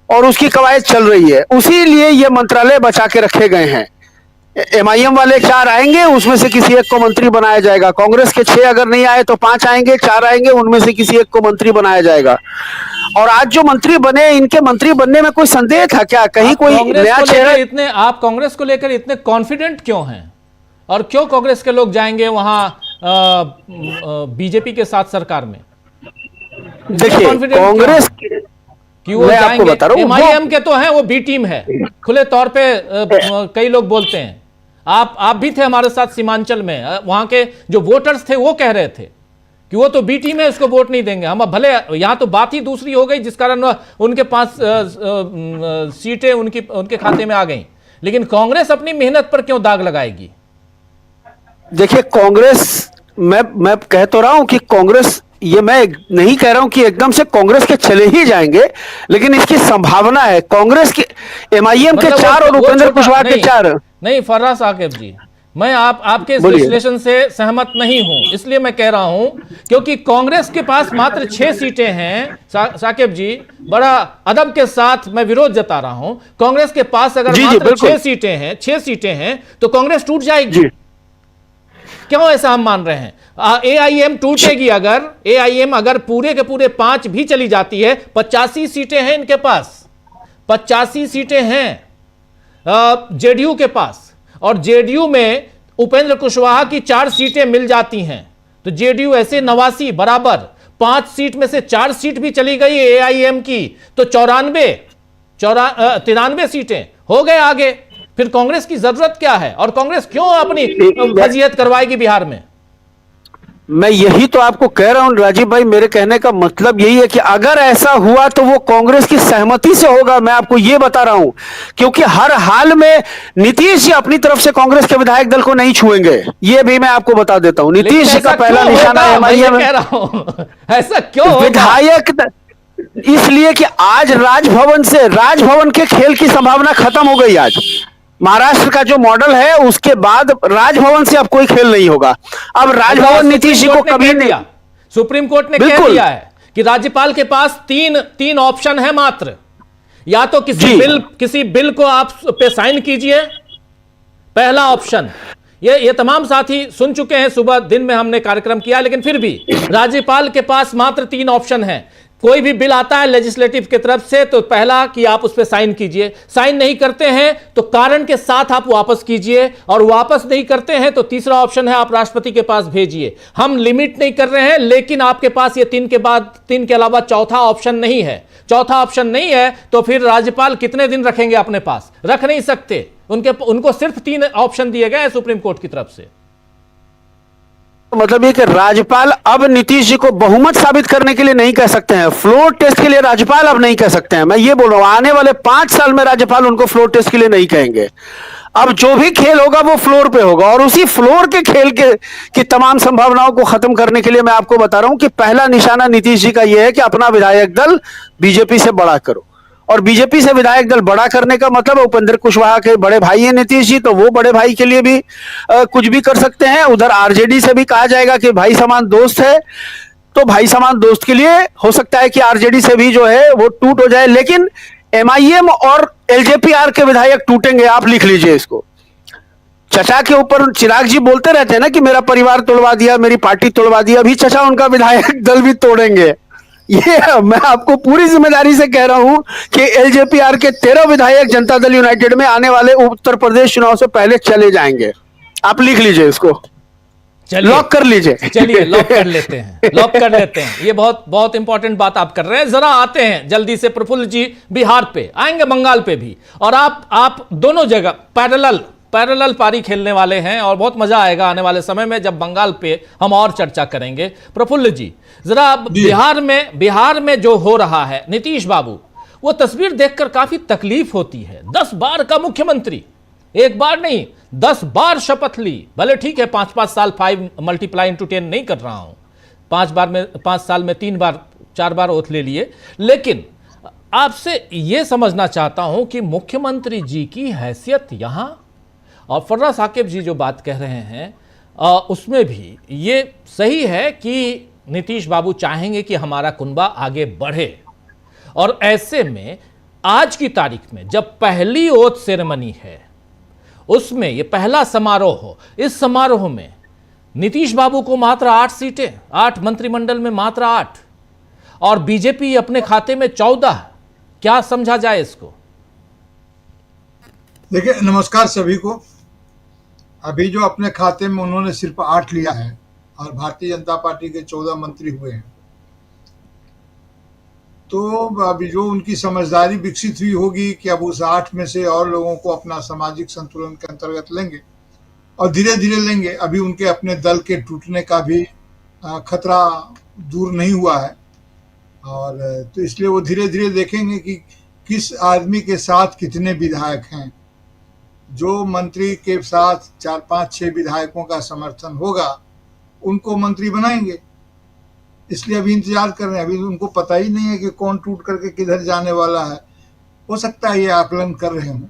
और उसकी कवायद चल रही है, उसी लिए ये मंत्रालय बचा के रखे गए हैं। एमआईएम वाले 4 आएंगे, उसमें से किसी एक को मंत्री बनाया जाएगा। कांग्रेस के 6 अगर नहीं आए तो 5 आएंगे, 4 आएंगे, उनमें से किसी एक को मंत्री बनाया जाएगा। और आज जो मंत्री बने, इनके मंत्री बनने में कोई संदेह था क्या? कहीं कोई नया चेहरा? आप कांग्रेस को लेकर इतने कॉन्फिडेंट क्यों हैं, और क्यों कांग्रेस के लोग जाएंगे वहां बीजेपी के साथ सरकार में? देखिए, कांग्रेस कि वो जाएंगे, एमआईएम के तो हैं, वो बी टीम है, खुले तौर पे कई लोग बोलते हैं। आप भी थे हमारे साथ सीमांचल में, वहां के जो वोटर्स थे वो कह रहे थे कि वो तो बी टीम है, उसको वोट नहीं देंगे हम। भले यहां तो बात ही दूसरी हो गई, जिस कारण उनके 5 सीटें उनके खाते में आ गई, लेकिन कांग्रेस अपनी मेहनत पर क्यों दाग लगाएगी? देखिए, कांग्रेस, मैं कह तो रहा हूं कि कांग्रेस, ये मैं नहीं कह रहा हूं कि एकदम से कांग्रेस के चले ही जाएंगे, लेकिन इसकी संभावना है। कांग्रेस के एमआईएम के 4 और उपेंद्र कुशवाहा के 4 नहीं। फर्राज साकिब जी, मैं आपके इस विश्लेषण से सहमत नहीं हूं, इसलिए मैं कह रहा हूं क्योंकि कांग्रेस के पास मात्र 6 सीटें हैं। साकिब जी, बड़ा अदब के साथ मैं विरोध जता रहा हूं। कांग्रेस के पास अगर मात्र 6 सीटें हैं तो कांग्रेस टूट जाएगी। क्यों ऐसा हम मान रहे हैं? एआईएम टूटेगी अगर पूरे के पूरे 5 भी चली जाती है। 85 सीटें हैं इनके पास, 85 सीटें हैं जेडीयू के पास, और जेडीयू में उपेंद्र कुशवाहा की 4 सीटें मिल जाती हैं तो जेडीयू ऐसे 89 बराबर, 5 सीट में से 4 सीट भी चली गई एआईएम की तो 93 सीटें हो गए आगे। फिर कांग्रेस की जरूरत क्या है, और कांग्रेस क्यों अपनी फजीहत करवाएगी बिहार में? मैं यही तो आपको कह रहा हूं राजीव भाई, मेरे कहने का मतलब यही है कि अगर ऐसा हुआ तो वो कांग्रेस की सहमति से होगा। मैं आपको ये बता रहा हूं, क्योंकि हर हाल में नीतीश जी अपनी तरफ से कांग्रेस के विधायक दल को नहीं छुएंगे, ये भी मैं आपको बता देता हूं। नीतीश जी का पहला निशाना एमआईएम कह रहा हूं। ऐसा क्यों विधायक? इसलिए कि आज राजभवन के खेल की संभावना खत्म हो गई। आज महाराष्ट्र का जो मॉडल है, उसके बाद राजभवन से अब कोई खेल नहीं होगा। अब राजभवन नीतीश जी को कभी नहीं, सुप्रीम कोर्ट ने कह दिया है कि राज्यपाल के पास तीन ऑप्शन है मात्र। या तो किसी बिल को आप पे साइन कीजिए, पहला ऑप्शन। ये तमाम साथी सुन चुके हैं, सुबह दिन में हमने कार्यक्रम किया, लेकिन फिर भी राज्यपाल के पास मात्र 3 ऑप्शन है। कोई भी बिल आता है लेजिस्लेटिव की तरफ से तो पहला कि आप उस पर साइन कीजिए, साइन नहीं करते हैं तो कारण के साथ आप वापस कीजिए, और वापस नहीं करते हैं तो तीसरा ऑप्शन है आप राष्ट्रपति के पास भेजिए। हम लिमिट नहीं कर रहे हैं, लेकिन आपके पास ये 3 के अलावा चौथा ऑप्शन नहीं है। चौथा ऑप्शन नहीं है तो फिर राज्यपाल कितने दिन रखेंगे अपने पास? रख नहीं सकते। उनको सिर्फ 3 ऑप्शन दिए गए सुप्रीम कोर्ट की तरफ से। मतलब ये कि राज्यपाल अब नीतीश जी को बहुमत साबित करने के लिए नहीं कह सकते हैं, फ्लोर टेस्ट के लिए राज्यपाल अब नहीं कह सकते हैं। मैं ये बोल रहा हूं, आने वाले 5 साल में राज्यपाल उनको फ्लोर टेस्ट के लिए नहीं कहेंगे। अब जो भी खेल होगा वो फ्लोर पे होगा, और उसी फ्लोर के खेल की तमाम संभावनाओं को खत्म करने के लिए मैं आपको बता रहा हूं कि पहला निशाना नीतीश जी का यह है कि अपना विधायक दल बीजेपी से बड़ा करो। और बीजेपी से विधायक दल बड़ा करने का मतलब उपेंद्र कुशवाहा के बड़े भाई हैं नीतीश जी, तो वो बड़े भाई के लिए भी कुछ भी कर सकते हैं। उधर आरजेडी से भी कहा जाएगा कि भाई समान दोस्त है, तो भाई समान दोस्त के लिए हो सकता है कि आरजेडी से भी जो है वो टूट हो जाए, लेकिन एमआईएम और एलजेपी-आर के विधायक टूटेंगे। आप लिख लीजिए इसको। चचा के ऊपर चिराग जी बोलते रहते हैं ना कि मेरा परिवार तोड़वा दिया, मेरी पार्टी तोड़वा दिया, अभी चचा उनका विधायक दल भी तोड़ेंगे। ये मैं आपको पूरी जिम्मेदारी से कह रहा हूं कि एलजेपी-आर के 13 विधायक जनता दल यूनाइटेड में आने वाले उत्तर प्रदेश चुनाव से पहले चले जाएंगे। आप लिख लीजिए इसको, लॉक कर लीजिए। चलिए लॉक कर लेते हैं, ये बहुत इंपॉर्टेंट बात आप कर रहे हैं। जरा आते हैं जल्दी से प्रफुल्ल जी बिहार पे, आएंगे बंगाल पे भी, और आप दोनों जगह पैरेलल पारी खेलने वाले हैं, और बहुत मजा आएगा आने वाले समय में जब बंगाल पे हम और चर्चा करेंगे। प्रफुल्ल जी, जरा बिहार में जो हो रहा है, नीतीश बाबू, वो तस्वीर देखकर काफी तकलीफ होती है। 10 बार का मुख्यमंत्री, एक बार नहीं 10 बार शपथ ली। भले ठीक है 5-5 साल, 5 मल्टीप्लाई इंटू 10 नहीं कर रहा हूं, 5 साल में 3 बार 4 बार ओथ ले लिए, लेकिन आपसे यह समझना चाहता हूं कि मुख्यमंत्री जी की हैसियत यहां, और फर्राज साकिब जी जो बात कह रहे हैं उसमें भी ये सही है कि नीतीश बाबू चाहेंगे कि हमारा कुनबा आगे बढ़े, और ऐसे में आज की तारीख में जब पहली ओथ सेरेमनी है, उसमें यह पहला समारोह हो, इस समारोह में नीतीश बाबू को मात्र 8 सीटें, 8 मंत्रिमंडल में मात्र 8, और बीजेपी अपने खाते में 14। क्या समझा जाए इसको? देखिए, नमस्कार सभी को। अभी जो अपने खाते में उन्होंने सिर्फ 8 लिया है और भारतीय जनता पार्टी के 14 मंत्री हुए हैं, तो अभी जो उनकी समझदारी विकसित हुई होगी कि अब उस 8 में से और लोगों को अपना सामाजिक संतुलन के अंतर्गत लेंगे और धीरे धीरे लेंगे। अभी उनके अपने दल के टूटने का भी खतरा दूर नहीं हुआ है, और तो इसलिए वो धीरे धीरे देखेंगे कि किस आदमी के साथ कितने विधायक हैं। जो मंत्री के साथ 4, 5, 6 विधायकों का समर्थन होगा उनको मंत्री बनाएंगे। इसलिए अभी इंतजार कर रहे हैं। अभी उनको पता ही नहीं है कि कौन टूट करके किधर जाने वाला है। हो सकता है ये आकलन कर रहे हों,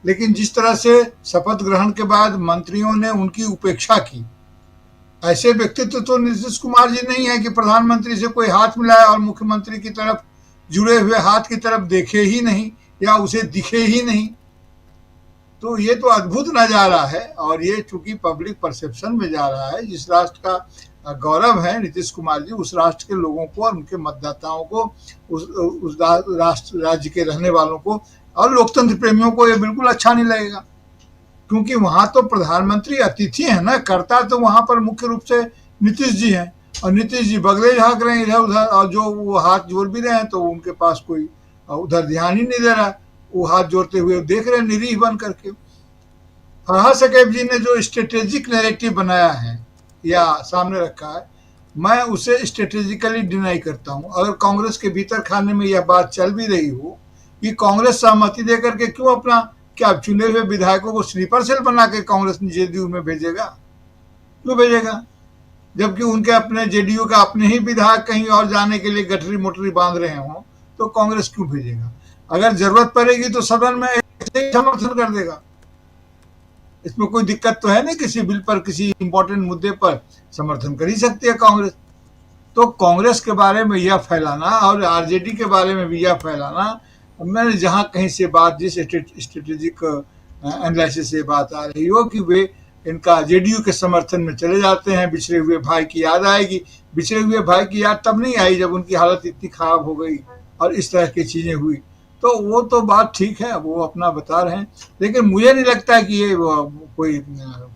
लेकिन जिस तरह से शपथ ग्रहण के बाद मंत्रियों ने उनकी उपेक्षा की, ऐसे व्यक्तित्व तो नीतीश कुमार जी नहीं है कि प्रधानमंत्री से कोई हाथ मिलाए और मुख्यमंत्री की तरफ जुड़े हुए हाथ की तरफ देखे ही नहीं या उसे दिखे ही नहीं। तो ये तो अद्भुत नजारा है, और ये चूंकि पब्लिक परसेप्शन में जा रहा है। जिस राष्ट्र का गौरव है नीतीश कुमार जी, उस राष्ट्र के लोगों को और उनके मतदाताओं को, उस राज्य के रहने वालों को और लोकतंत्र प्रेमियों को ये बिल्कुल अच्छा नहीं लगेगा, क्योंकि वहां तो प्रधानमंत्री अतिथि है ना, कर्ता तो वहां पर मुख्य रूप से नीतीश जी हैं, और नीतीश जी बगले झाँक रहे हैं इधर उधर, और जो वो हाथ जोड़ भी रहे हैं तो उनके पास कोई उधर ध्यान ही नहीं दे रहा है। वो हाथ जोड़ते हुए देख रहे हैं निरीह बन करके। फरहाद सकैफ जी ने जो स्ट्रेटेजिक नैरेटिव बनाया है या सामने रखा है, मैं उसे स्ट्रेटेजिकली डिनाई करता हूं। अगर कांग्रेस के भीतर खाने में यह बात चल भी रही हो कि कांग्रेस सहमति देकर के क्यों अपना क्या चुने हुए विधायकों को स्लीपर सेल बना के कांग्रेस जेडीयू में भेजेगा, क्यों भेजेगा? जबकि उनके अपने जेडीयू का अपने ही विधायक कहीं और जाने के लिए गठरी मोटरी बांध रहे हों, तो कांग्रेस क्यों भेजेगा? अगर जरूरत पड़ेगी तो सदन में समर्थन कर देगा। इसमें कोई दिक्कत तो है नहीं। किसी बिल पर, किसी इंपॉर्टेंट मुद्दे पर समर्थन कर ही सकती है कांग्रेस। तो कांग्रेस के बारे में यह फैलाना और आरजेडी के बारे में भी यह फैलाना, मैंने जहां कहीं से बात, जिस स्ट्रेटेजिक एनालिसिस से बात आ रही हो कि वे इनका जेडीयू के समर्थन में चले जाते हैं, बिछड़े हुए भाई की याद आएगी। बिछड़े हुए भाई की याद तब नहीं आई जब उनकी हालत इतनी खराब हो गई और इस तरह की चीजें हुई। तो वो तो बात ठीक है, वो अपना बता रहे हैं, लेकिन मुझे नहीं लगता कि ये कोई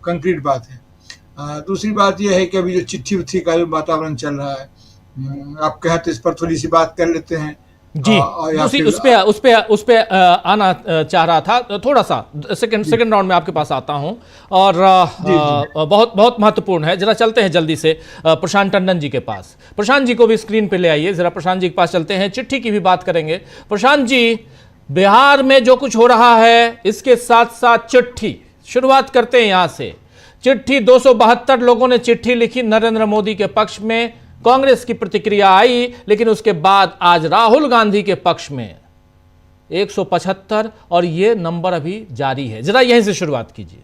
कंक्रीट बात है। दूसरी बात यह है कि अभी जो चिट्ठी उट्ठी का जो वातावरण चल रहा है, आप कहें तो इस पर थोड़ी सी बात कर लेते हैं जी। उस पे आना चाह रहा था। थोड़ा सा सेकंड राउंड में आपके पास आता हूं, और बहुत बहुत महत्वपूर्ण है। जरा चलते हैं जल्दी से प्रशांत टंडन जी के पास। प्रशांत जी को भी स्क्रीन पे ले आइए, जरा प्रशांत जी के पास चलते हैं, चिट्ठी की भी बात करेंगे। प्रशांत जी, बिहार में जो कुछ हो रहा है इसके साथ साथ चिट्ठी, शुरुआत करते हैं यहां से। चिट्ठी 272 लोगों ने चिट्ठी लिखी नरेंद्र मोदी के पक्ष में, कांग्रेस की प्रतिक्रिया आई, लेकिन उसके बाद आज राहुल गांधी के पक्ष में 175, और ये नंबर अभी जारी है। जरा यहीं से शुरुआत कीजिए।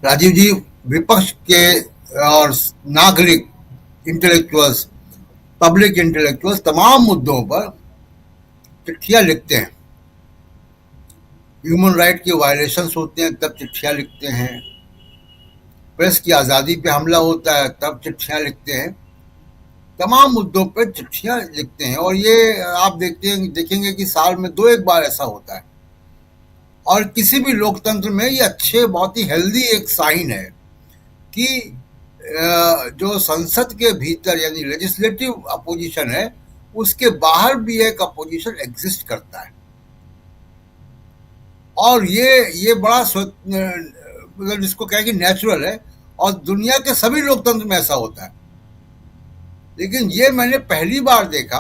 राजीव जी, विपक्ष के और नागरिक इंटेलेक्चुअल्स, पब्लिक इंटेलेक्चुअल्स तमाम मुद्दों पर चिट्ठियां लिखते हैं। ह्यूमन राइट की वायलेशंस होते हैं तब चिट्ठियां लिखते हैं, प्रेस की आज़ादी पे हमला होता है तब चिट्ठियां लिखते हैं, तमाम मुद्दों पर चिट्ठियां लिखते हैं। और ये आप देखेंगे कि साल में 2-1 बार ऐसा होता है। और किसी भी लोकतंत्र में ये अच्छे, बहुत ही हेल्दी एक साइन है कि जो संसद के भीतर यानी लेजिस्लेटिव अपोजिशन है, उसके बाहर भी एक अपोजिशन एग्जिस्ट करता है। और ये बड़ा मतलब जिसको कहें कि नेचुरल है, और दुनिया के सभी लोकतंत्र में ऐसा होता है। लेकिन ये मैंने पहली बार देखा,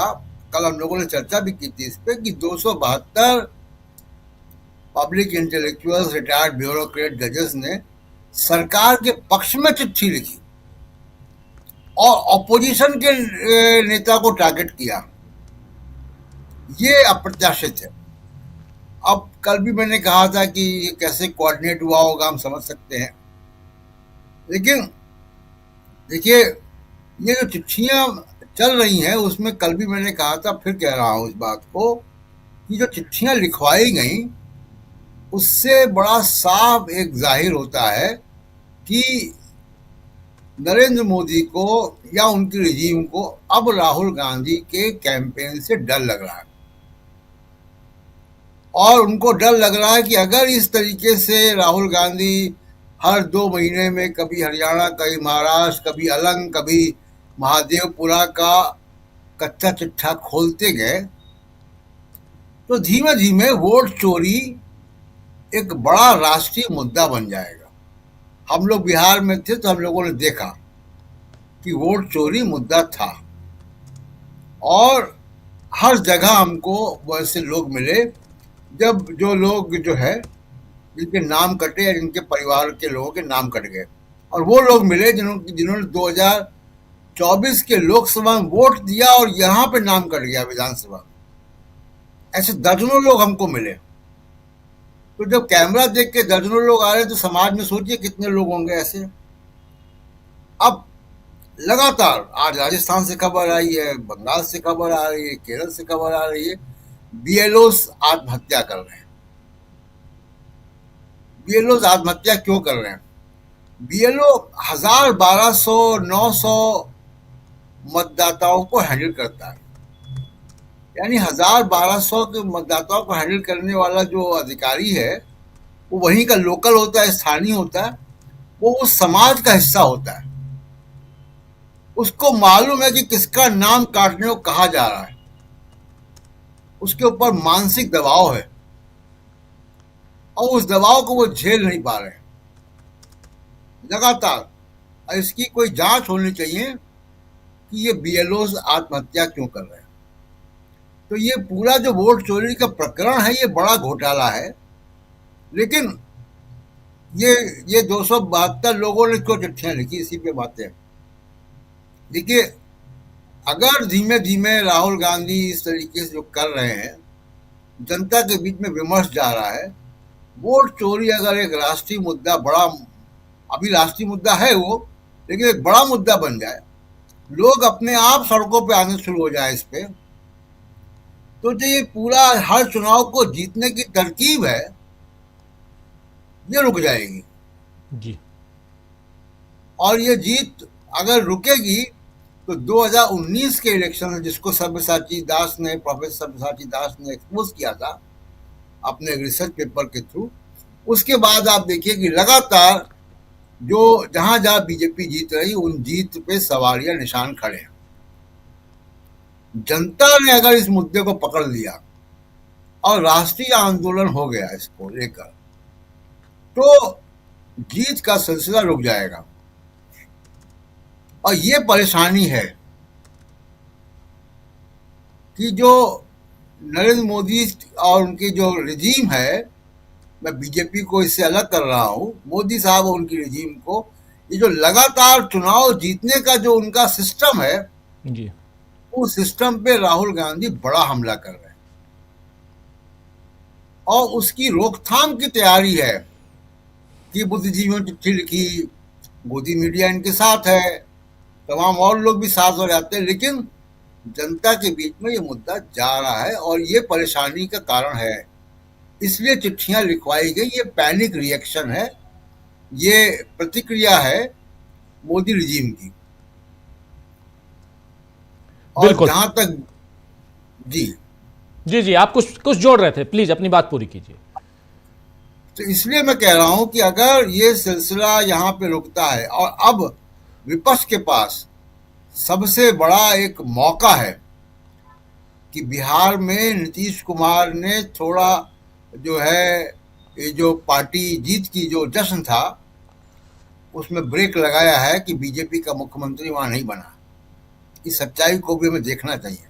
कल हम लोगों ने चर्चा भी की थी इस पे, कि 272 पब्लिक इंटेलेक्चुअल्स, रिटायर्ड ब्यूरोक्रेट, जजेस ने सरकार के पक्ष में चिट्ठी लिखी और ऑपोजिशन के नेता को टारगेट किया। ये अप्रत्याशित है। अब कल भी मैंने कहा था कि ये कैसे कोऑर्डिनेट हुआ होगा, हम समझ सकते हैं। लेकिन देखिए, ये जो चिट्ठियां चल रही हैं उसमें कल भी मैंने कहा था, फिर कह रहा हूं इस बात को, कि जो चिट्ठियां लिखवाई गई उससे बड़ा साफ एक जाहिर होता है कि नरेंद्र मोदी को या उनकी रिजीम को अब राहुल गांधी के कैंपेन से डर लग रहा है, और उनको डर लग रहा है कि अगर इस तरीके से राहुल गांधी हर 2 महीने में कभी हरियाणा, कभी महाराष्ट्र, कभी अलंग, कभी महादेवपुरा का कच्चा चिट्ठा खोलते गए तो धीमे धीमे वोट चोरी एक बड़ा राष्ट्रीय मुद्दा बन जाएगा। हम लोग बिहार में थे तो हम लोगों ने देखा कि वोट चोरी मुद्दा था, और हर जगह हमको वैसे लोग मिले, जब जो लोग जो है जिनके नाम कटे या जिनके परिवार के लोगों के नाम कट गए, और वो लोग मिले जिन्होंने 2024 के लोकसभा में वोट दिया और यहाँ पे नाम कट गया विधानसभा में। ऐसे दर्जनों लोग हमको मिले। तो जब कैमरा देख के दर्जनों लोग आ रहे तो समाज में सोचिए कितने लोग होंगे ऐसे। अब लगातार आज राजस्थान से खबर आई है, बंगाल से खबर आ रही है, केरल से खबर आ रही है, बीएलओस आत्महत्या कर रहे हैं। बीएलओ आत्महत्या क्यों कर रहे हैं? बीएलओ 1000, 1200, 900 मतदाताओं को हैंडल करता है, यानी 1000, 1200 के मतदाताओं को हैंडल करने वाला जो अधिकारी है वो वहीं का लोकल होता है, स्थानीय होता है, वो उस समाज का हिस्सा होता है। उसको मालूम है कि किसका नाम काटने को कहा जा रहा है, उसके ऊपर मानसिक दबाव है और उस दबाव को वो झेल नहीं पा रहे लगातार। इसकी कोई जांच होनी चाहिए कि ये बीएलओ आत्महत्या क्यों कर रहे हैं। तो ये पूरा जो वोट चोरी का प्रकरण है ये बड़ा घोटाला है, लेकिन ये 272 लोगों ने क्यों चिट्ठियां लिखी, इसी पे बातें। देखिए, अगर धीमे धीमे राहुल गांधी इस तरीके से जो कर रहे हैं, जनता के बीच में विमर्श जा रहा है, वोट चोरी अगर एक राष्ट्रीय मुद्दा, बड़ा अभी राष्ट्रीय मुद्दा है वो, लेकिन एक बड़ा मुद्दा बन जाए, लोग अपने आप सड़कों पे आने शुरू हो जाए इस पे, तो जो ये पूरा हर चुनाव को जीतने की तरकीब है ये रुक जाएगी जी। और ये जीत अगर रुकेगी तो 2019 के इलेक्शन, जिसको सब्यसाची दास ने, प्रोफेसर सब्यसाची दास ने एक्सपोज किया था अपने रिसर्च पेपर के थ्रू, उसके बाद आप देखिए कि लगातार जो जहां जहां बीजेपी जीत रही उन जीत पे सवालिया निशान खड़े हैं। जनता ने अगर इस मुद्दे को पकड़ लिया और राष्ट्रीय आंदोलन हो गया इसको लेकर, तो जीत का सिलसिला रुक जाएगा। और ये परेशानी है कि जो नरेंद्र मोदी और उनकी जो रिजीम है, मैं बीजेपी को इससे अलग कर रहा हूं, मोदी साहब और उनकी रिजीम को, ये जो लगातार चुनाव जीतने का जो उनका सिस्टम है जी, उस सिस्टम पे राहुल गांधी बड़ा हमला कर रहे हैं और उसकी रोकथाम की तैयारी है कि बुद्धिजीवियों ने चिट्ठी लिखी, मोदी मीडिया इनके साथ है, तमाम और लोग भी साथ हो जाते हैं, लेकिन जनता के बीच में ये मुद्दा जा रहा है और ये परेशानी का कारण है। इसलिए चिट्ठियां लिखवाई गई, ये पैनिक रिएक्शन है, ये प्रतिक्रिया है मोदी रिजीम की। और बिल्कुल। जहां तक जी जी आप कुछ जोड़ रहे थे, प्लीज अपनी बात पूरी कीजिए। तो इसलिए मैं कह रहा हूं कि अगर ये सिलसिला यहां पे रुकता है, और अब विपक्ष के पास सबसे बड़ा एक मौका है कि बिहार में नीतीश कुमार ने थोड़ा जो है ये जो पार्टी जीत की जो जश्न था उसमें ब्रेक लगाया है कि बीजेपी का मुख्यमंत्री वहां नहीं बना। इस सच्चाई को भी हमें देखना चाहिए।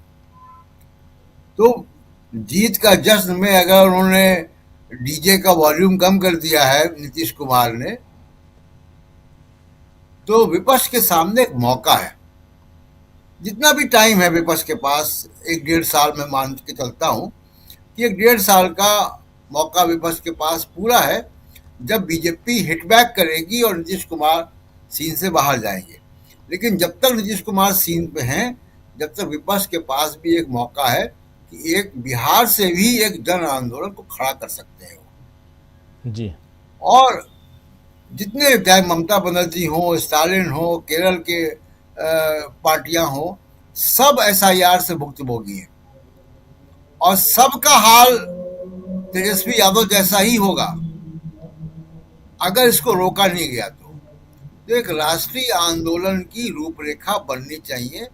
तो जीत का जश्न में अगर उन्होंने डीजे का वॉल्यूम कम कर दिया है नीतीश कुमार ने, तो विपक्ष के सामने एक मौका है। जितना भी टाइम है विपक्ष के पास, 1-1.5 साल में मान के चलता हूं कि 1-1.5 साल का मौका विपक्ष के पास पूरा है, जब बीजेपी हिटबैक करेगी और नीतीश कुमार सीन से बाहर जाएंगे। लेकिन जब तक नीतीश कुमार सीन पे हैं, जब तक विपक्ष के पास भी एक मौका है कि एक बिहार से भी एक जन आंदोलन को खड़ा कर सकते हैं जी। और जितने चाहे ममता बनर्जी हो, स्टालिन हो, केरल के पार्टियां हो, सब SIR से भुक्तभोगी हैं और सबका हाल तेजस्वी यादव जैसा ही होगा अगर इसको रोका नहीं गया तो एक राष्ट्रीय आंदोलन की रूपरेखा बननी चाहिए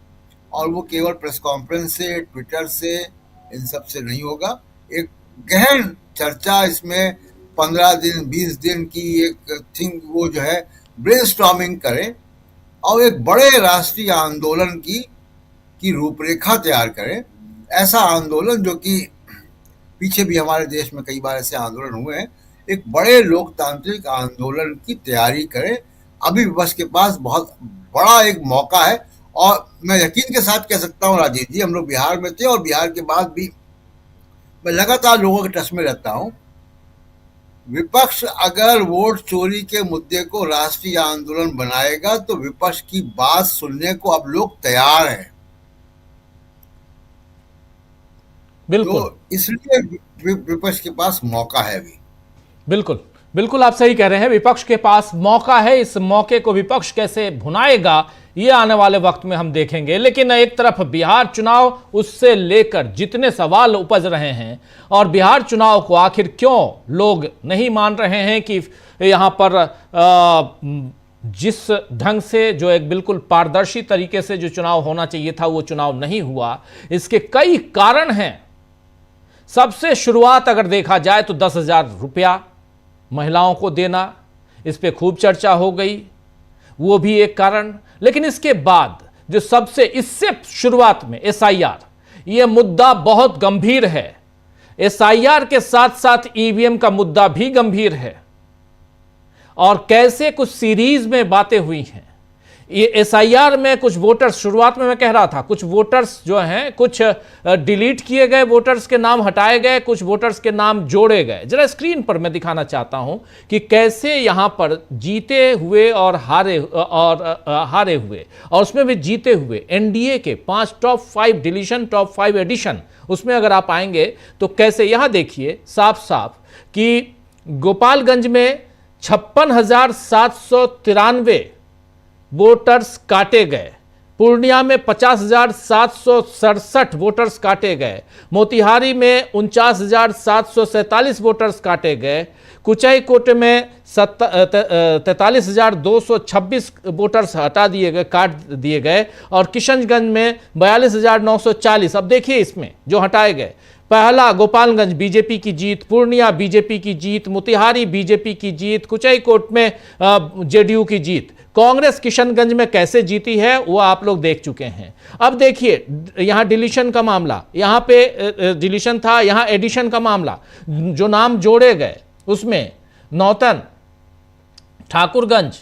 और वो केवल प्रेस कॉन्फ्रेंस से, ट्विटर से, इन सब से नहीं होगा। एक गहन चर्चा, इसमें 15 दिन 20 दिन की एक थिंक वो जो है ब्रेनस्टॉर्मिंग करें और एक बड़े राष्ट्रीय आंदोलन की रूपरेखा तैयार करें। ऐसा आंदोलन जो कि पीछे भी हमारे देश में कई बार ऐसे आंदोलन हुए हैं, एक बड़े लोकतांत्रिक आंदोलन की तैयारी करें। अभी विपक्ष के पास बहुत बड़ा एक मौका है और मैं यकीन के साथ कह सकता हूँ राजीव जी, हम लोग बिहार में थे और बिहार के बाद भी मैं लगातार लोगों के टच में रहता हूँ। विपक्ष अगर वोट चोरी के मुद्दे को राष्ट्रीय आंदोलन बनाएगा तो विपक्ष की बात सुनने को अब लोग तैयार हैं। बिल्कुल, तो इसलिए विपक्ष के पास मौका है अभी। बिल्कुल बिल्कुल, आप सही कह रहे हैं, विपक्ष के पास मौका है। इस मौके को विपक्ष कैसे भुनाएगा ये आने वाले वक्त में हम देखेंगे। लेकिन एक तरफ बिहार चुनाव, उससे लेकर जितने सवाल उपज रहे हैं और बिहार चुनाव को आखिर क्यों लोग नहीं मान रहे हैं कि यहां पर जिस ढंग से जो एक बिल्कुल पारदर्शी तरीके से जो चुनाव होना चाहिए था वो चुनाव नहीं हुआ, इसके कई कारण हैं। सबसे शुरुआत अगर देखा जाए तो 10,000 रुपया महिलाओं को देना, इस पे खूब चर्चा हो गई, वो भी एक कारण। लेकिन इसके बाद जो सबसे, इससे शुरुआत में SIR, ये मुद्दा बहुत गंभीर है। SIR के साथ साथ EVM का मुद्दा भी गंभीर है और कैसे कुछ सीरीज में बातें हुई हैं। ये SIR में कुछ वोटर्स, शुरुआत में मैं कह रहा था, कुछ वोटर्स जो हैं, कुछ डिलीट किए गए वोटर्स के नाम हटाए गए, कुछ वोटर्स के नाम जोड़े गए। जरा स्क्रीन पर मैं दिखाना चाहता हूं कि कैसे यहां पर जीते हुए और हारे हुए, और उसमें भी जीते हुए NDA के 5 टॉप 5 डिलीशन, टॉप 5 एडिशन, उसमें अगर आप आएंगे तो कैसे यहां देखिए साफ साफ कि गोपालगंज में 56,793 वोटर्स काटे गए, पूर्णिया में 50,767 वोटर्स काटे गए, मोतिहारी में 49,747 वोटर्स काटे गए, कुचाईकोट में 43,226 वोटर्स हटा दिए गए, काट दिए गए, और किशनगंज में 42,940। अब देखिए इसमें जो हटाए गए, पहला गोपालगंज बीजेपी की जीत, पूर्णिया बीजेपी की जीत, मोतिहारी बीजेपी की जीत, कुचाईकोट में जेडीयू की जीत। कांग्रेस किशनगंज में कैसे जीती है वो आप लोग देख चुके हैं। अब देखिए यहां डिलीशन का मामला, यहां पे डिलीशन था, यहां एडिशन का मामला, जो नाम जोड़े गए उसमें नौतन, ठाकुरगंज,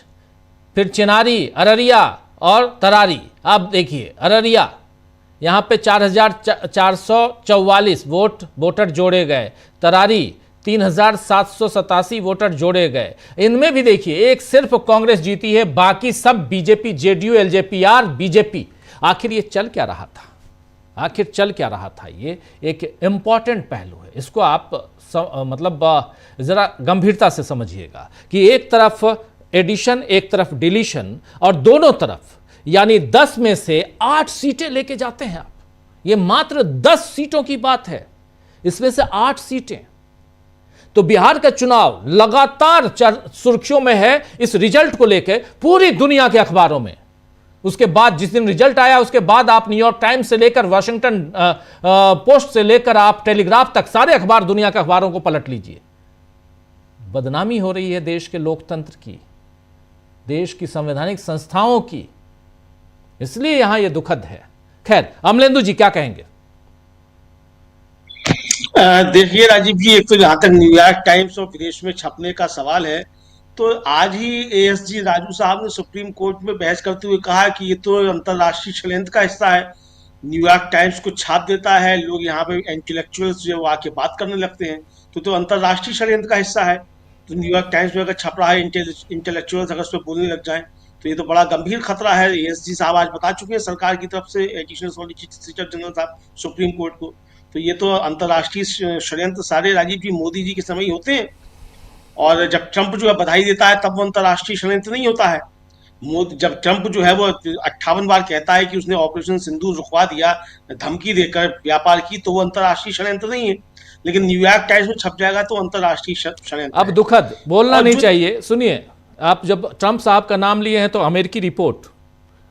फिर चिनारी, अररिया और तरारी। अब देखिए अररिया, यहां पे 4,444 वोटर जोड़े गए, तरारी 3,787 वोटर जोड़े गए। इनमें भी देखिए एक सिर्फ कांग्रेस जीती है, बाकी सब बीजेपी, जेडीयू, LJPR, बीजेपी। आखिर ये चल क्या रहा था? आखिर चल क्या रहा था? ये एक इंपॉर्टेंट पहलू है, इसको आप मतलब जरा गंभीरता से समझिएगा कि एक तरफ एडिशन, एक तरफ डिलीशन, और दोनों तरफ यानी 10 में से 8 सीटें लेके जाते हैं आप। ये मात्र 10 सीटों की बात है, इसमें से 8 सीटें। तो बिहार का चुनाव लगातार सुर्खियों में है इस रिजल्ट को लेकर, पूरी दुनिया के अखबारों में। उसके बाद जिस दिन रिजल्ट आया उसके बाद आप न्यूयॉर्क टाइम्स से लेकर वॉशिंगटन पोस्ट से लेकर आप टेलीग्राफ तक, सारे अखबार, दुनिया के अखबारों को पलट लीजिए। बदनामी हो रही है देश के लोकतंत्र की, देश की संवैधानिक संस्थाओं की, इसलिए यहां यह दुखद है। खैर, अमलेंदु जी क्या कहेंगे? देखिए राजीव जी, एक तो जहां तक न्यूयॉर्क टाइम्स और विदेश में छपने का सवाल है, तो आज ही ASG राजू साहब ने सुप्रीम कोर्ट में बहस करते हुए कहा कि ये तो अंतर्राष्ट्रीय षड्यंत्र का हिस्सा है। न्यूयॉर्क टाइम्स को छाप देता है, लोग यहाँ पे इंटेलेक्चुअल्स जो आके बात करने लगते हैं, तो अंतर्राष्ट्रीय षड्यंत्र का हिस्सा है। तो न्यूयॉर्क टाइम्स में अगर छप रहा है, इंटेलेक्चुअल्स अगर उस पर बोलने लग जाए तो ये तो बड़ा गंभीर खतरा है। एएसजी साहब आज बता चुके हैं सरकार की तरफ से, एडिशनल सॉलिसिटर जनरल साहब सुप्रीम कोर्ट को। तो ये तो अंतर्राष्ट्रीय षड्यंत्र सारे राजीव जी मोदी जी के समय ही होते हैं, और जब ट्रंप जो है बधाई देता है तब वो अंतर्राष्ट्रीय षड्यंत्र नहीं होता है। जब ट्रंप जो है वो 58 बार कहता है कि उसने ऑपरेशन सिंदूर रुकवा दिया धमकी देकर व्यापार की, तो वो अंतर्राष्ट्रीय षड्यंत्र नहीं है। लेकिन न्यूयॉर्क टाइम्स में छप जाएगा तो अंतर्राष्ट्रीय षड्यंत्र अब है। दुखद बोलना और नहीं जो- चाहिए। सुनिए, आप जब ट्रंप साहब का नाम लिए हैं तो अमेरिकी रिपोर्ट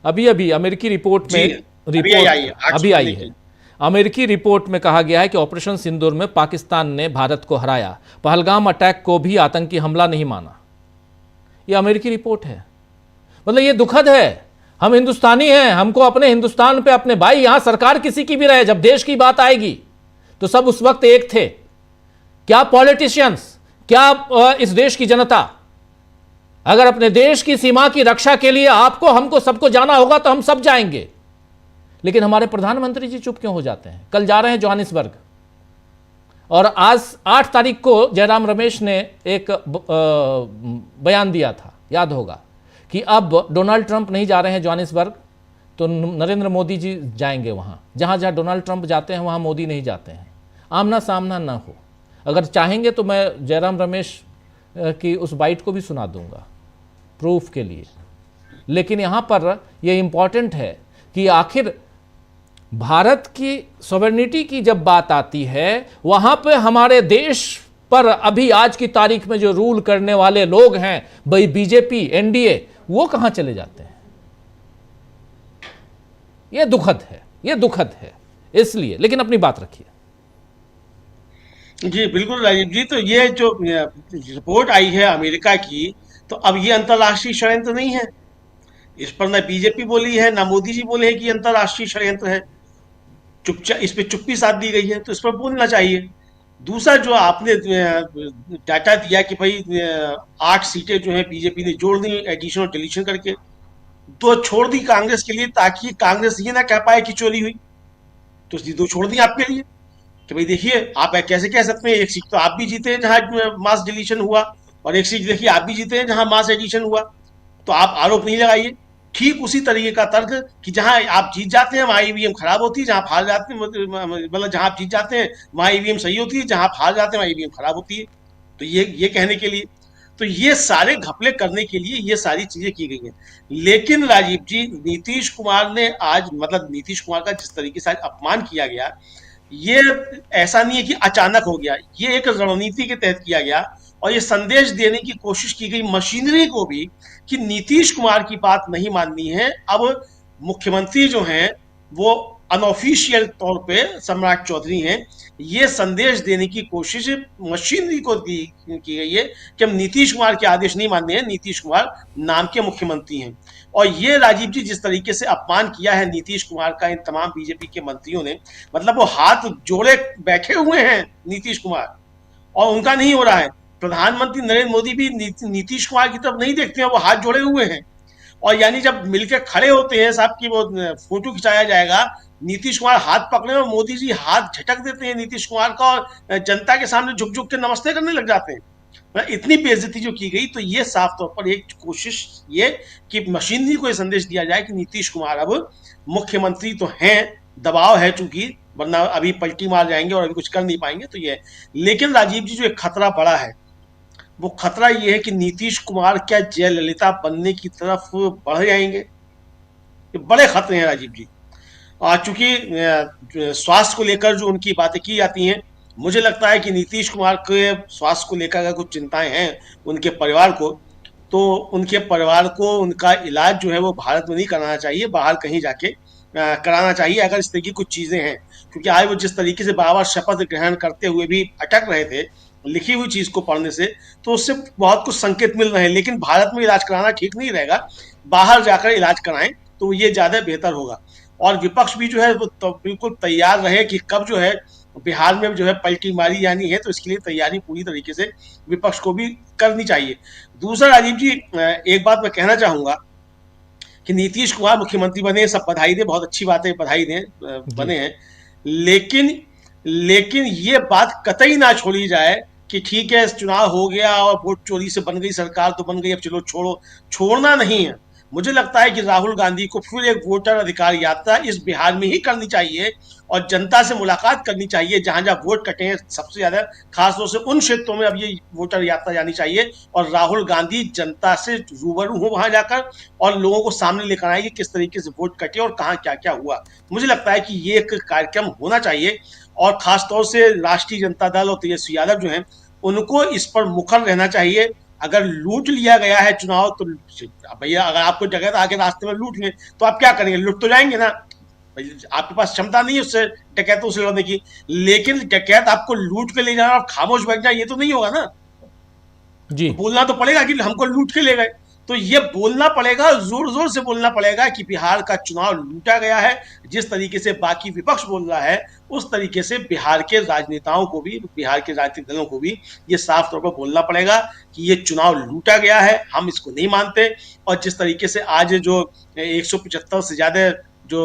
अभी अमेरिकी रिपोर्ट में जी, अभी आई है, आज अभी आई सुनने है। अमेरिकी रिपोर्ट में कहा गया है कि ऑपरेशन सिंदूर में पाकिस्तान ने भारत को हराया, पहलगाम अटैक को भी आतंकी हमला नहीं माना। यह अमेरिकी रिपोर्ट है। मतलब ये दुखद है। हम हिंदुस्तानी हैं, हमको अपने हिंदुस्तान पे अपने भाई, यहां सरकार किसी की भी रहे, जब देश की बात आएगी तो सब उस वक्त एक थे। क्या पॉलिटिशियंस, क्या इस देश की जनता, अगर अपने देश की सीमा की रक्षा के लिए आपको हमको सबको जाना होगा तो हम सब जाएंगे। लेकिन हमारे प्रधानमंत्री जी चुप क्यों हो जाते हैं? कल जा रहे हैं जोहानिसबर्ग, और आज 8 तारीख को जयराम रमेश ने एक बयान दिया था, याद होगा, कि अब डोनाल्ड ट्रंप नहीं जा रहे हैं जोहानिसबर्ग, तो नरेंद्र मोदी जी जाएंगे वहां। जहां जहां डोनाल्ड ट्रंप जाते हैं वहां मोदी नहीं जाते हैं। आमना सामना ना हो। अगर चाहेंगे तो मैं जयराम रमेश की उस बाइट को भी सुना दूंगा प्रूफ के लिए। लेकिन यहां पर यह इंपॉर्टेंट है कि आखिर भारत की सॉवरेनिटी की जब बात आती है, वहां पे हमारे देश पर अभी आज की तारीख में जो रूल करने वाले लोग हैं, भाई बीजेपी, एनडीए, वो कहां चले जाते हैं? यह दुखद है, यह दुखद है। इसलिए, लेकिन अपनी बात रखिए। जी बिल्कुल राजीव जी, तो ये जो रिपोर्ट आई है अमेरिका की, तो अब ये अंतर्राष्ट्रीय षड्यंत्र नहीं है। इस पर ना बीजेपी बोली है ना मोदी जी बोले हैं कि अंतर्राष्ट्रीय षड्यंत्र है। चुपचाप इस पे चुप्पी साध दी गई है, तो इस पर बोलना चाहिए। दूसरा जो आपने डाटा दिया कि भाई 8 सीटें जो है बीजेपी ने जोड़ दी एडिशन और डिलीशन करके, तो छोड़ दी कांग्रेस के लिए, ताकि कांग्रेस ये ना कह पाए कि चोरी हुई। तो ये 2 छोड़ दी आपके लिए कि भाई देखिए आप कैसे कह सकते हैं, एक सीट तो आप भी जीते हैं जहां मास डिलीशन हुआ, और एक सीट देखिए आप भी जीते हैं जहां मास एडिशन हुआ, तो आप आरोप नहीं लगाइए। ठीक उसी तरीके का तर्क कि जहां आप जीत जाते हैं वहां ईवीएम खराब होती है, जहां आप हार जाते हैं, मतलब जहां आप जीत जाते हैं वहां ईवीएम सही होती है, जहां आप हार जाते हैं वहां ईवीएम खराब होती है। तो ये कहने के लिए, तो ये सारे घपले करने के लिए ये सारी चीजें की गई हैं। लेकिन राजीव जी, नीतीश कुमार ने आज, मतलब नीतीश कुमार का जिस तरीके से आज अपमान किया गया, ये ऐसा नहीं है कि अचानक हो गया, ये एक रणनीति के तहत किया गया, और ये संदेश देने की कोशिश की गई मशीनरी को भी कि नीतीश कुमार की बात नहीं माननी है। अब मुख्यमंत्री जो हैं वो अनऑफिशियल तौर पे सम्राट चौधरी हैं। ये संदेश देने की कोशिश मशीनरी को की गई है कि हम नीतीश कुमार के आदेश नहीं मानने हैं, नीतीश कुमार नाम के मुख्यमंत्री हैं। और ये राजीव जी जिस तरीके से अपमान किया है नीतीश कुमार का इन तमाम बीजेपी के मंत्रियों ने, मतलब वो हाथ जोड़े बैठे हुए हैं नीतीश कुमार, और उनका नहीं हो रहा है। प्रधानमंत्री नरेंद्र मोदी भी नीतीश कुमार की तरफ नहीं देखते हैं, वो हाथ जोड़े हुए हैं। और यानी जब मिलकर खड़े होते हैं साहब की वो फोटो खिंचाया जाएगा, नीतीश कुमार हाथ पकड़े और मोदी जी हाथ झटक देते हैं नीतीश कुमार का, और जनता के सामने झुक झुक के नमस्ते करने लग जाते हैं। इतनी बेइज्जती जो की गई, तो ये साफ तौर पर एक कोशिश ये कि मशीनरी को ये संदेश दिया जाए कि नीतीश कुमार अब मुख्यमंत्री तो हैं, दबाव है चूंकि, वरना अभी पलटी मार जाएंगे और अभी कुछ कर नहीं पाएंगे, तो ये। लेकिन राजीव जी जो एक खतरा बड़ा है, वो खतरा ये है कि नीतीश कुमार क्या जयललिता बनने की तरफ बढ़ जाएंगे। ये बड़े खतरे हैं राजीव जी। चूंकि स्वास्थ्य को लेकर जो उनकी बातें की जाती हैं, मुझे लगता है कि नीतीश कुमार के स्वास्थ्य को लेकर अगर कुछ चिंताएं हैं उनके परिवार को, तो उनके परिवार को उनका इलाज जो है वो भारत में नहीं कराना चाहिए, बाहर कहीं जाके कराना चाहिए अगर इस तरह की कुछ चीजें हैं। क्योंकि आज वो जिस तरीके से बार-बार शपथ ग्रहण करते हुए भी अटक रहे थे लिखी हुई चीज को पढ़ने से, तो उससे बहुत कुछ संकेत मिल रहे हैं। लेकिन भारत में इलाज कराना ठीक नहीं रहेगा, बाहर जाकर इलाज कराएं तो ये ज्यादा बेहतर होगा। और विपक्ष भी जो है वो तो बिल्कुल तैयार रहे कि कब जो है बिहार में जो है पलटी मारी जानी है, तो इसके लिए तैयारी पूरी तरीके से विपक्ष को भी करनी चाहिए। दूसरा राजीव जी, एक बात मैं कहना चाहूंगा कि नीतीश कुमार मुख्यमंत्री बने, सब बधाई दें, बहुत अच्छी बात है, बधाई दें, बने हैं। लेकिन ये बात कतई ना छोड़ी जाए कि ठीक है चुनाव हो गया और वोट चोरी से बन गई सरकार, तो बन गई, अब चलो छोड़ो। छोड़ना नहीं है, मुझे लगता है कि राहुल गांधी को फिर एक वोटर अधिकार यात्रा इस बिहार में ही करनी चाहिए और जनता से मुलाकात करनी चाहिए जहां जहां वोट कटे हैं सबसे ज्यादा, खासतौर से उन क्षेत्रों में अब ये वोटर यात्रा जानी चाहिए और राहुल गांधी जनता से रूबरू हो वहां जाकर और लोगों को सामने लेकर आए कि किस तरीके से वोट कटे और कहाँ क्या क्या हुआ। मुझे लगता है कि ये एक कार्यक्रम होना चाहिए और खासतौर से राष्ट्रीय जनता दल और तेजस्वी यादव जो है उनको इस पर मुखर रहना चाहिए। अगर लूट लिया गया है चुनाव तो भैया अगर आपको जगह आके रास्ते में लूट लें तो आप क्या करेंगे, लूट तो जाएंगे ना, आपके पास क्षमता नहीं है उससे डकैतों से लड़ने की, लेकिन डकैत आपको लूट के ले जाना और खामोश बैठ जाए ये तो नहीं होगा ना जी। तो बोलना तो पड़ेगा कि हमको लूट के ले गए, तो ये बोलना पड़ेगा, जोर जोर से बोलना पड़ेगा कि बिहार का चुनाव लूटा गया है। जिस तरीके से बाकी विपक्ष बोल रहा है उस तरीके से बिहार के राजनेताओं को भी, बिहार के राजनीतिक दलों को भी ये साफ तौर पर बोलना पड़ेगा कि ये चुनाव लूटा गया है, हम इसको नहीं मानते। और जिस तरीके से आज जो 175 से ज्यादा जो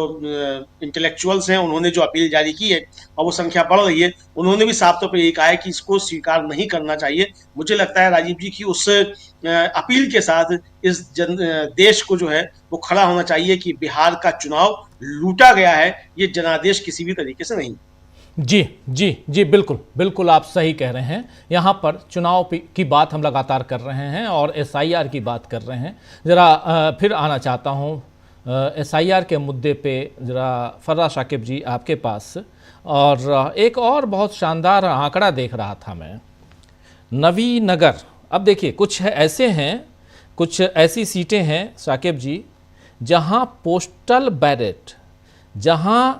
इंटेलेक्चुअल्स हैं उन्होंने जो अपील जारी की है और वो संख्या बढ़ रही है, उन्होंने भी साफ तौर पर यही कहा है कि इसको स्वीकार नहीं करना चाहिए। मुझे लगता है राजीव जी की उस अपील के साथ इस देश को जो है वो खड़ा होना चाहिए कि बिहार का चुनाव लूटा गया है, ये जनादेश किसी भी तरीके से नहीं। जी जी जी, बिल्कुल बिल्कुल आप सही कह रहे हैं। यहाँ पर चुनाव की बात हम लगातार कर रहे हैं और SIR की बात कर रहे हैं। ज़रा फिर आना चाहता हूँ SIR के मुद्दे पे, ज़रा फर्राह शाकिब जी आपके पास। और एक और बहुत शानदार आंकड़ा देख रहा था मैं, नवीनगर। अब देखिए कुछ ऐसे हैं, कुछ ऐसी सीटें हैं शाकिब जी जहां पोस्टल बैलेट, जहां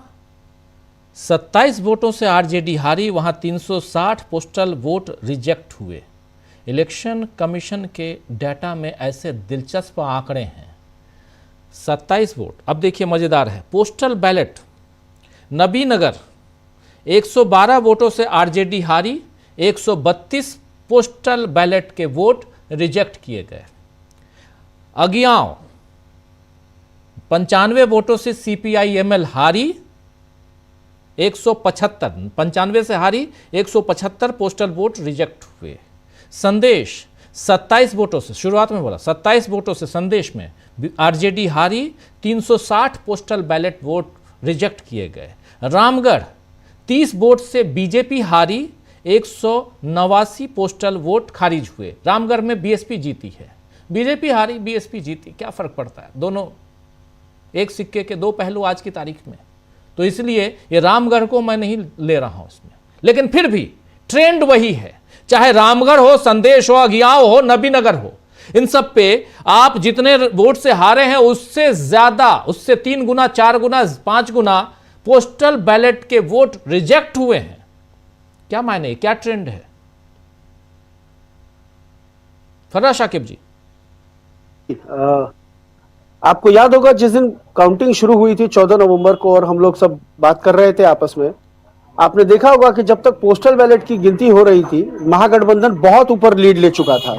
27 वोटों से RJD हारी, वहां 360 पोस्टल वोट रिजेक्ट हुए। इलेक्शन कमीशन के डाटा में ऐसे दिलचस्प आंकड़े हैं। 27 वोट। अब देखिए मज़ेदार है, पोस्टल बैलेट नबीनगर 112 वोटों से RJD हारी, 132 पोस्टल बैलेट के वोट रिजेक्ट किए गए। अगियाव 95 वोटों से CPI-ML हारी, 95 से हारी, 175 पोस्टल वोट रिजेक्ट हुए। संदेश 27 वोटों से, शुरुआत में बोला 27 वोटों से संदेश में RJD हारी, 360 पोस्टल बैलेट वोट रिजेक्ट किए गए। रामगढ़ 30 वोट से BJP हारी, 189 पोस्टल वोट खारिज हुए। रामगढ़ में BSP जीती है, BJP हारी, BSP जीती, क्या फर्क पड़ता है, दोनों एक सिक्के के दो पहलू आज की तारीख में। तो इसलिए ये रामगढ़ को मैं नहीं ले रहा हूं इसमें, लेकिन फिर भी ट्रेंड वही है, चाहे रामगढ़ हो, संदेश हो, अगियाव हो, नबीनगर हो, इन सब पे आप जितने वोट से हारे हैं उससे ज्यादा, उससे 3 गुना, 4 गुना, 5 गुना पोस्टल बैलेट के वोट रिजेक्ट हुए हैं। क्या मायने, क्या ट्रेंड है? फर्राह शाकिब जी, आपको याद होगा जिस दिन काउंटिंग शुरू हुई थी 14 नवंबर को और हम लोग सब बात कर रहे थे आपस में, आपने देखा होगा कि जब तक पोस्टल बैलेट की गिनती हो रही थी महागठबंधन बहुत ऊपर लीड ले चुका था।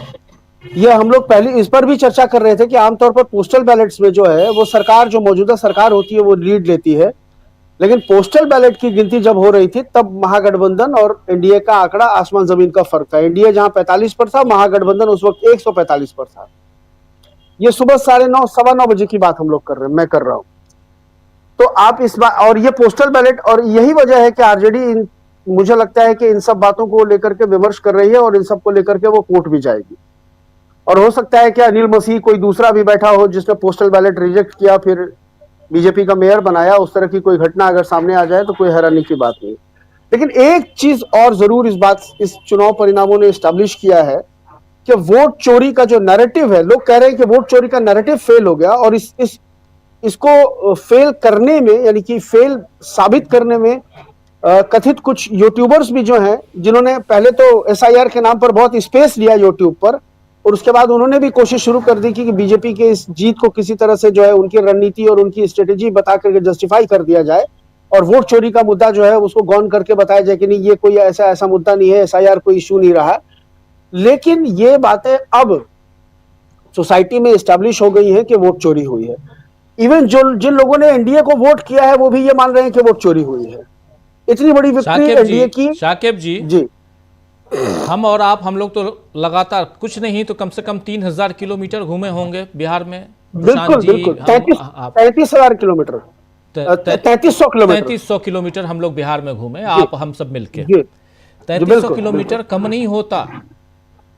यह हम लोग पहले इस पर भी चर्चा कर रहे थे कि आमतौर पर पोस्टल बैलेट्स में जो है वो सरकार, जो मौजूदा सरकार होती है वो लीड लेती है, लेकिन पोस्टल बैलेट की गिनती जब हो रही थी तब महागठबंधन और एनडीए का आंकड़ा आसमान जमीन का फर्क था। एनडीए जहां 45 पर था, महागठबंधन उस वक्त 145 पर था। ये सुबह 9:30, 9:15 बजे की बात हम लोग कर रहे हैं, मैं कर रहा हूं। तो आप इस बात, और ये पोस्टल बैलेट, और यही वजह है कि RJD मुझे लगता है कि इन सब बातों को लेकर के विमर्श कर रही है और इन सब को लेकर के वो कोर्ट भी जाएगी। और हो सकता है कि अनिल मसीह कोई दूसरा भी बैठा हो जिसने पोस्टल बैलेट रिजेक्ट किया, फिर बीजेपी का मेयर बनाया, उस तरह की कोई घटना अगर सामने आ जाए तो कोई हैरानी की बात नहीं। लेकिन एक चीज और जरूर इस चुनाव परिणामों ने एस्टैब्लिश किया है कि वोट चोरी का जो नैरेटिव है, लोग कह रहे हैं कि वोट चोरी का नैरेटिव फेल हो गया, और इसको फेल करने में, यानी कि फेल साबित करने में कथित कुछ यूट्यूबर्स भी जो हैं, जिन्होंने पहले तो SIR के नाम पर बहुत स्पेस लिया यूट्यूब पर, और उसके बाद उन्होंने भी कोशिश शुरू कर दी कि बीजेपी के इस जीत को किसी तरह से जो है उनकी रणनीति और उनकी स्ट्रेटेजी बता करके जस्टिफाई कर दिया जाए, और वोट चोरी का मुद्दा जो है उसको गौन करके बताया जाए कि नहीं, ये कोई ऐसा मुद्दा नहीं है, SIR कोई इशू नहीं रहा। लेकिन ये बातें अब सोसाइटी में एस्टैब्लिश हो गई हैं कि वोट चोरी हुई है। इवन जिन लोगों ने एनडीए को वोट किया है वो भी ये मान रहे हैं कि वोट चोरी हुई है। इतनी बड़ी विक्ट्री एनडीए की। शाकिब जी, हम और आप, हम लोग तो लगातार कुछ नहीं तो कम से कम 3000 किलोमीटर घूमे होंगे बिहार में, बिल्कुल बिल्कुल 33,000 किलोमीटर 3300 किलोमीटर 3300 किलोमीटर हम लोग बिहार में घूमे, आप हम सब मिलके। जी 3300 किलोमीटर कम नहीं होता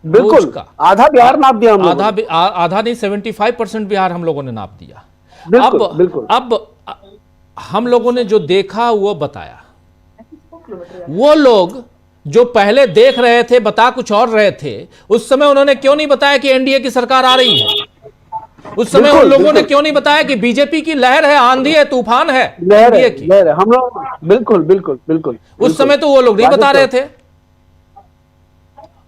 बिल्कुल रोज का। आधा बिहार नाप दिया हम लोगों ने। आधा नहीं 75% बिहार हम लोगों ने नाप दिया। बिल्कुल, बिल्कुल। अब हम लोगों ने जो देखा वो बताया। वो लोग जो पहले देख रहे थे, बता कुछ और रहे थे, उस समय उन्होंने क्यों नहीं बताया कि एनडीए की सरकार आ रही है? उस समय उन लोगों ने क्यों नहीं बताया कि बीजेपी की लहर है, आंधी है, तूफान है एनडीए की? हम लोग बिल्कुल बिल्कुल बिल्कुल उस समय तो वो लोग नहीं बता रहे थे।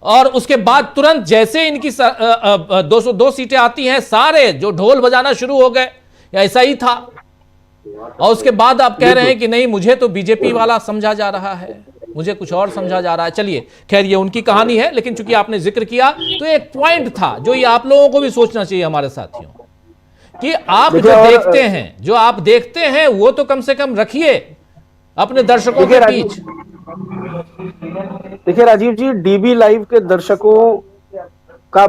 और उसके बाद तुरंत जैसे इनकी 202 सीटें आती हैं, सारे जो ढोल बजाना शुरू हो गए, ऐसा ही था। और उसके बाद आप कह रहे हैं कि नहीं, मुझे तो बीजेपी वाला समझा जा रहा है, मुझे कुछ और समझा जा रहा है। चलिए खैर, ये उनकी कहानी है, लेकिन चूंकि आपने जिक्र किया तो एक पॉइंट था जो ये आप लोगों को भी सोचना चाहिए, हमारे साथियों, कि आप जो आप देखते हैं वो तो कम से कम रखिए अपने दर्शकों के बीच। देखिए राजीव जी, डीबी लाइव के दर्शकों का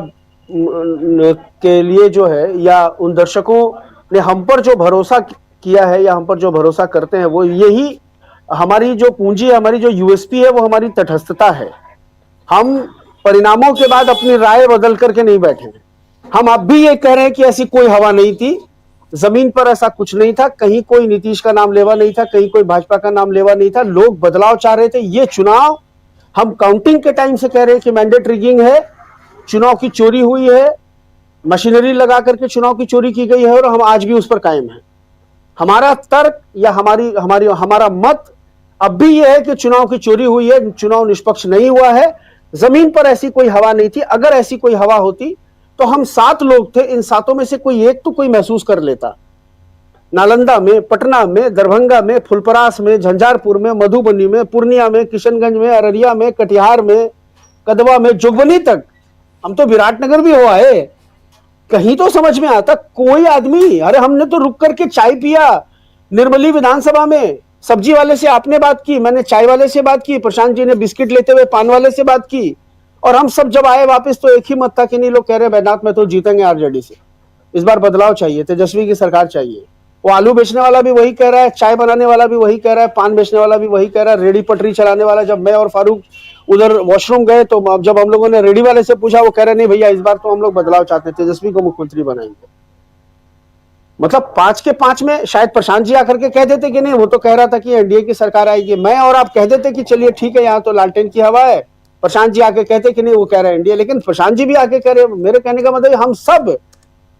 के लिए जो है, या उन दर्शकों ने हम पर जो भरोसा किया है या हम पर जो भरोसा करते हैं, वो यही हमारी जो पूंजी है, हमारी जो यूएसपी है, वो हमारी तटस्थता है। हम परिणामों के बाद अपनी राय बदल करके नहीं बैठे। हम अब भी ये कह रहे हैं कि ऐसी कोई हवा नहीं थी, जमीन पर ऐसा कुछ नहीं था, कहीं कोई नीतीश का नाम लेवा नहीं था, कहीं कोई भाजपा का नाम लेवा नहीं था। लोग बदलाव चाह रहे थे। ये चुनाव हम काउंटिंग के टाइम से कह रहे हैं कि मैंडेट रिगिंग है, चुनाव की चोरी हुई है, मशीनरी लगा करके चुनाव की चोरी की गई है, और हम आज भी उस पर कायम हैं। हमारा तर्क या हमारा मत अब भी यह है कि चुनाव की चोरी हुई है, चुनाव निष्पक्ष नहीं हुआ है, जमीन पर ऐसी कोई हवा नहीं थी। अगर ऐसी कोई हवा होती तो हम 7 लोग थे, इन 7 में से कोई एक तो कोई महसूस कर लेता। नालंदा में, पटना में, दरभंगा में, फुलपरास में, झंझारपुर में, मधुबनी में, पूर्णिया में, किशनगंज में, अररिया में, कटिहार में, कदवा में, जोगबनी तक, हम तो विराटनगर भी हुआ है, कहीं तो समझ में आता कोई आदमी। अरे हमने तो रुक करके चाय पिया निर्मली विधानसभा में, सब्जी वाले से आपने बात की, मैंने चाय वाले से बात की, प्रशांत जी ने बिस्किट लेते हुए पान वाले से बात की, और हम सब जब आए वापस तो एक ही मत था कि नहीं, लोग कह रहे हैं बैजनाथ में तो जीतेंगे आरजेडी से, इस बार बदलाव चाहिए, तेजस्वी की सरकार चाहिए। वो आलू बेचने वाला भी वही कह रहा है, चाय बनाने वाला भी वही कह रहा है, पान बेचने वाला भी वही कह रहा है, रेडी पटरी चलाने वाला। जब मैं और फारूक उधर वॉशरूम गए तो जब हम लोगों ने रेडी वाले से पूछा, वो कह रहे नहीं भैया, इस बार तो हम लोग बदलाव चाहते हैं, तेजस्वी को मुख्यमंत्री बनाएंगे। मतलब 5 के 5 में शायद प्रशांत जी आकर के कह देते कि नहीं, वो तो कह रहा था कि एनडीए की सरकार आएगी। मैं और आप कह देते कि चलिए ठीक है, यहाँ तो लालटेन की हवा है। प्रशांत जी आके कहते कि नहीं, वो कह रहे हैं एनडीए, लेकिन प्रशांत जी भी आके कह रहे। मेरे कहने का मतलब हम सब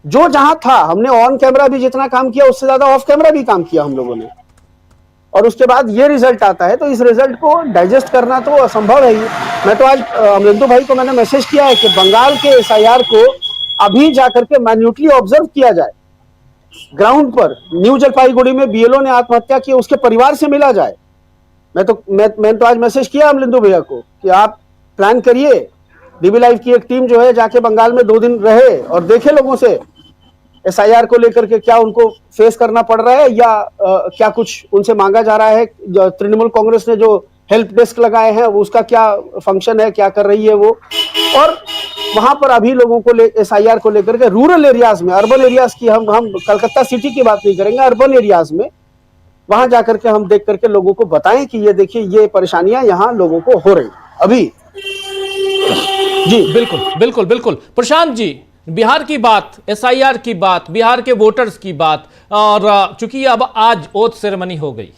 जो जहां था, हमने ऑन कैमरा भी जितना काम किया, उससे ज्यादा ऑफ कैमरा भी काम किया हम लोगों ने, और उसके बाद ये रिजल्ट आता है। तो इस रिजल्ट को डाइजेस्ट करना तो असंभव है ही। मैं तो आज अमरिंदु भाई को मैंने मैसेज किया है कि बंगाल के एसआईआर को अभी जाकर के मैन्यूटली ऑब्जर्व किया जाए, ग्राउंड पर न्यू जलपाईगुड़ी में बीएलओ ने आत्महत्या की, उसके परिवार से मिला जाए। मैं तो आज मैसेज किया अमरिंदु भैया को कि आप प्लान करिए, डीबी लाइव की एक टीम जो है जाके बंगाल में 2 दिन रहे और देखे लोगों से एसआईआर को लेकर के क्या उनको फेस करना पड़ रहा है, या क्या कुछ उनसे मांगा जा रहा है। तृणमूल कांग्रेस ने जो हेल्प डेस्क लगाए हैं उसका क्या फंक्शन है, क्या कर रही है वो। और वहां पर अभी लोगों को एसआईआर को लेकर के रूरल एरियाज में, अर्बन एरियाज की हम कलकत्ता सिटी की बात नहीं करेंगे, अर्बन एरियाज में वहां जाकर के हम देख करके लोगों को बताएं कि ये देखिए ये परेशानियां यहाँ लोगों को हो रही अभी। जी बिल्कुल बिल्कुल बिल्कुल। प्रशांत जी, बिहार की बात, एसआईआर की बात, बिहार के वोटर्स की बात, और चूंकि अब आज ओथ सेरेमनी हो गई,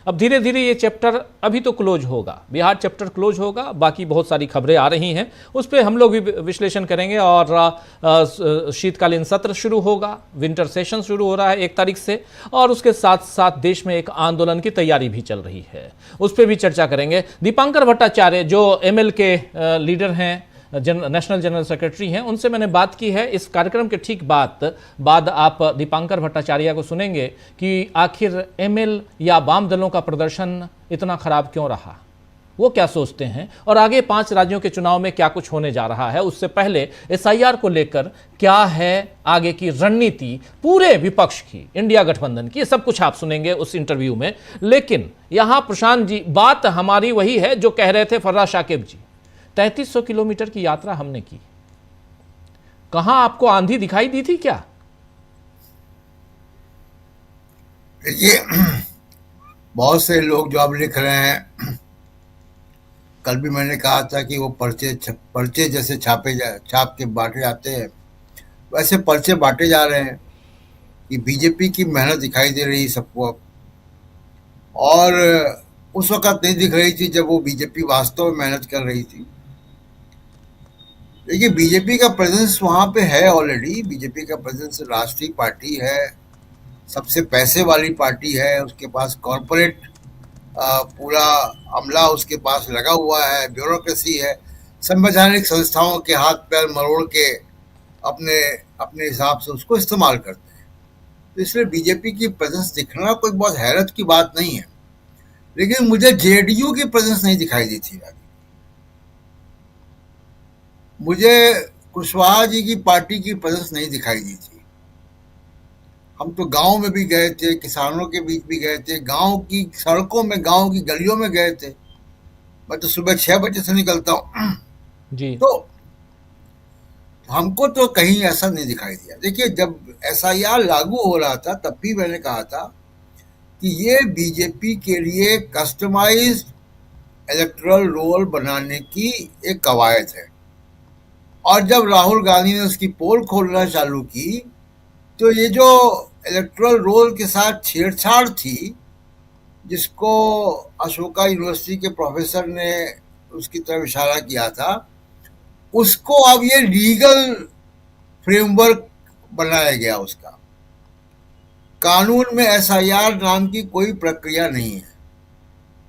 अब धीरे धीरे ये चैप्टर अभी तो क्लोज होगा, बिहार चैप्टर क्लोज होगा। बाकी बहुत सारी खबरें आ रही हैं, उस पर हम लोग भी विश्लेषण करेंगे। और शीतकालीन सत्र शुरू होगा, विंटर सेशन शुरू हो रहा है 1 तारीख से, और उसके साथ साथ देश में एक आंदोलन की तैयारी भी चल रही है, उस पर भी चर्चा करेंगे। दीपांकर भट्टाचार्य जो एमएल के लीडर हैं, नेशनल जनरल सेक्रेटरी हैं, उनसे मैंने बात की है। इस कार्यक्रम के ठीक बाद आप दीपांकर भट्टाचार्य को सुनेंगे कि आखिर एमएल या वाम दलों का प्रदर्शन इतना खराब क्यों रहा, वो क्या सोचते हैं, और आगे 5 राज्यों के चुनाव में क्या कुछ होने जा रहा है। उससे पहले एसआईआर को लेकर क्या है आगे की रणनीति पूरे विपक्ष की, इंडिया गठबंधन की, सब कुछ आप सुनेंगे उस इंटरव्यू में। लेकिन यहां प्रशांत जी, बात हमारी वही है जो कह रहे थे फर्राज शाकिब जी, 3300 किलोमीटर की यात्रा हमने की। कहां आपको आंधी दिखाई दी थी क्या? देखिए, बहुत से लोग जो अब लिख रहे हैं, कल भी मैंने कहा था कि वो पर्चे जैसे छाप के बांटे जाते हैं, वैसे पर्चे बांटे जा रहे हैं कि बीजेपी की मेहनत दिखाई दे रही है सबको अब, और उस वक्त नहीं दिख रही थी जब वो बीजेपी वास्तव में मेहनत कर रही थी। देखिए, बीजेपी का प्रेजेंस वहां पे है ऑलरेडी। बीजेपी का प्रेजेंस राष्ट्रीय पार्टी है, सबसे पैसे वाली पार्टी है, उसके पास कॉरपोरेट पूरा अमला उसके पास लगा हुआ है, ब्यूरोक्रेसी है, संवैधानिक संस्थाओं के हाथ पैर मरोड़ के अपने अपने हिसाब से उसको इस्तेमाल करते हैं। तो इसलिए बीजेपी की प्रेजेंस दिखना कोई बहुत हैरत की बात नहीं है। लेकिन मुझे जेडीयू की प्रेजेंस नहीं दिखाई दी थी। मुझे कुशवाहा जी की पार्टी की प्रेजेंस नहीं दिखाई दी थी। हम तो गांव में भी गए थे, किसानों के बीच भी गए थे, गांव की सड़कों में, गांव की गलियों में गए थे। मैं तो सुबह 6 बजे से निकलता हूँ जी। तो हमको तो कहीं ऐसा नहीं दिखाई दिया। देखिए, जब एसआईआर लागू हो रहा था तब भी मैंने कहा था कि ये बीजेपी के लिए कस्टमाइज्ड इलेक्टोरल रोल बनाने की एक कवायद है। और जब राहुल गांधी ने उसकी पोल खोलना चालू की तो ये जो इलेक्टोरल रोल के साथ छेड़छाड़ थी, जिसको अशोका यूनिवर्सिटी के प्रोफेसर ने उसकी तरफ इशारा किया था, उसको अब ये लीगल फ्रेमवर्क बनाया गया। उसका कानून में एसआईआर नाम की कोई प्रक्रिया नहीं है,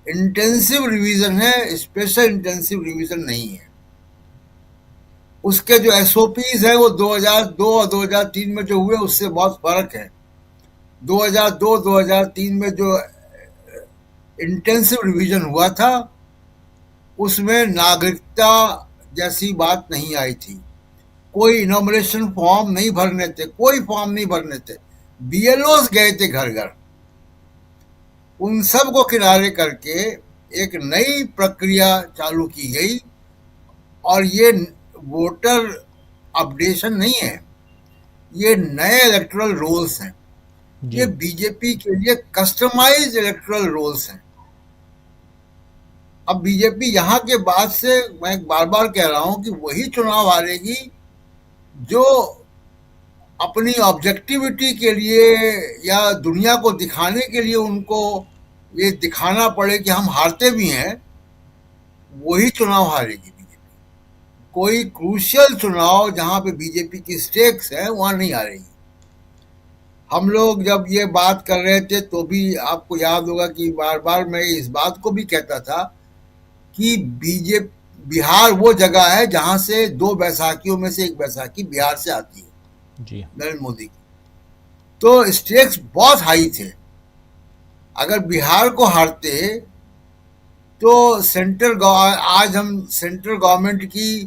इंटेंसिव रिवीजन है, स्पेशल इंटेंसिव रिवीजन नहीं है। उसके जो एसओपीज है वो 2002 और 2003 में जो हुए उससे बहुत फर्क है। 2002-2003 में जो इंटेंसिव रिवीजन हुआ था उसमें नागरिकता जैसी बात नहीं आई थी। कोई इनॉमिनेशन फॉर्म नहीं भरने थे, कोई फॉर्म नहीं भरने थे, बीएलओस गए थे घर घर। उन सब को किनारे करके एक नई प्रक्रिया चालू की गई, और ये वोटर अपडेशन नहीं है, ये नए इलेक्टोरल रोल्स हैं। ये बीजेपी के लिए कस्टमाइज्ड इलेक्टोरल रोल्स हैं। अब बीजेपी यहाँ के बाद से, मैं बार बार कह रहा हूं कि वही चुनाव हारेगी जो अपनी ऑब्जेक्टिविटी के लिए या दुनिया को दिखाने के लिए उनको ये दिखाना पड़े कि हम हारते भी हैं, वही चुनाव हारेगी बीजेपी। कोई क्रूशियल चुनाव जहां पे बीजेपी की स्टेक्स है वहां नहीं हारेगी। हम लोग जब ये बात कर रहे थे तो भी आपको याद होगा कि बार बार मैं इस बात को भी कहता था कि बिहार वो जगह है जहां से 2 बैसाखियों में से एक बैसाखी बिहार से आती है जी, नरेंद्र मोदी की। तो स्टेक्स बहुत हाई थे। अगर बिहार को हारते तो आज हम सेंट्रल गवर्नमेंट की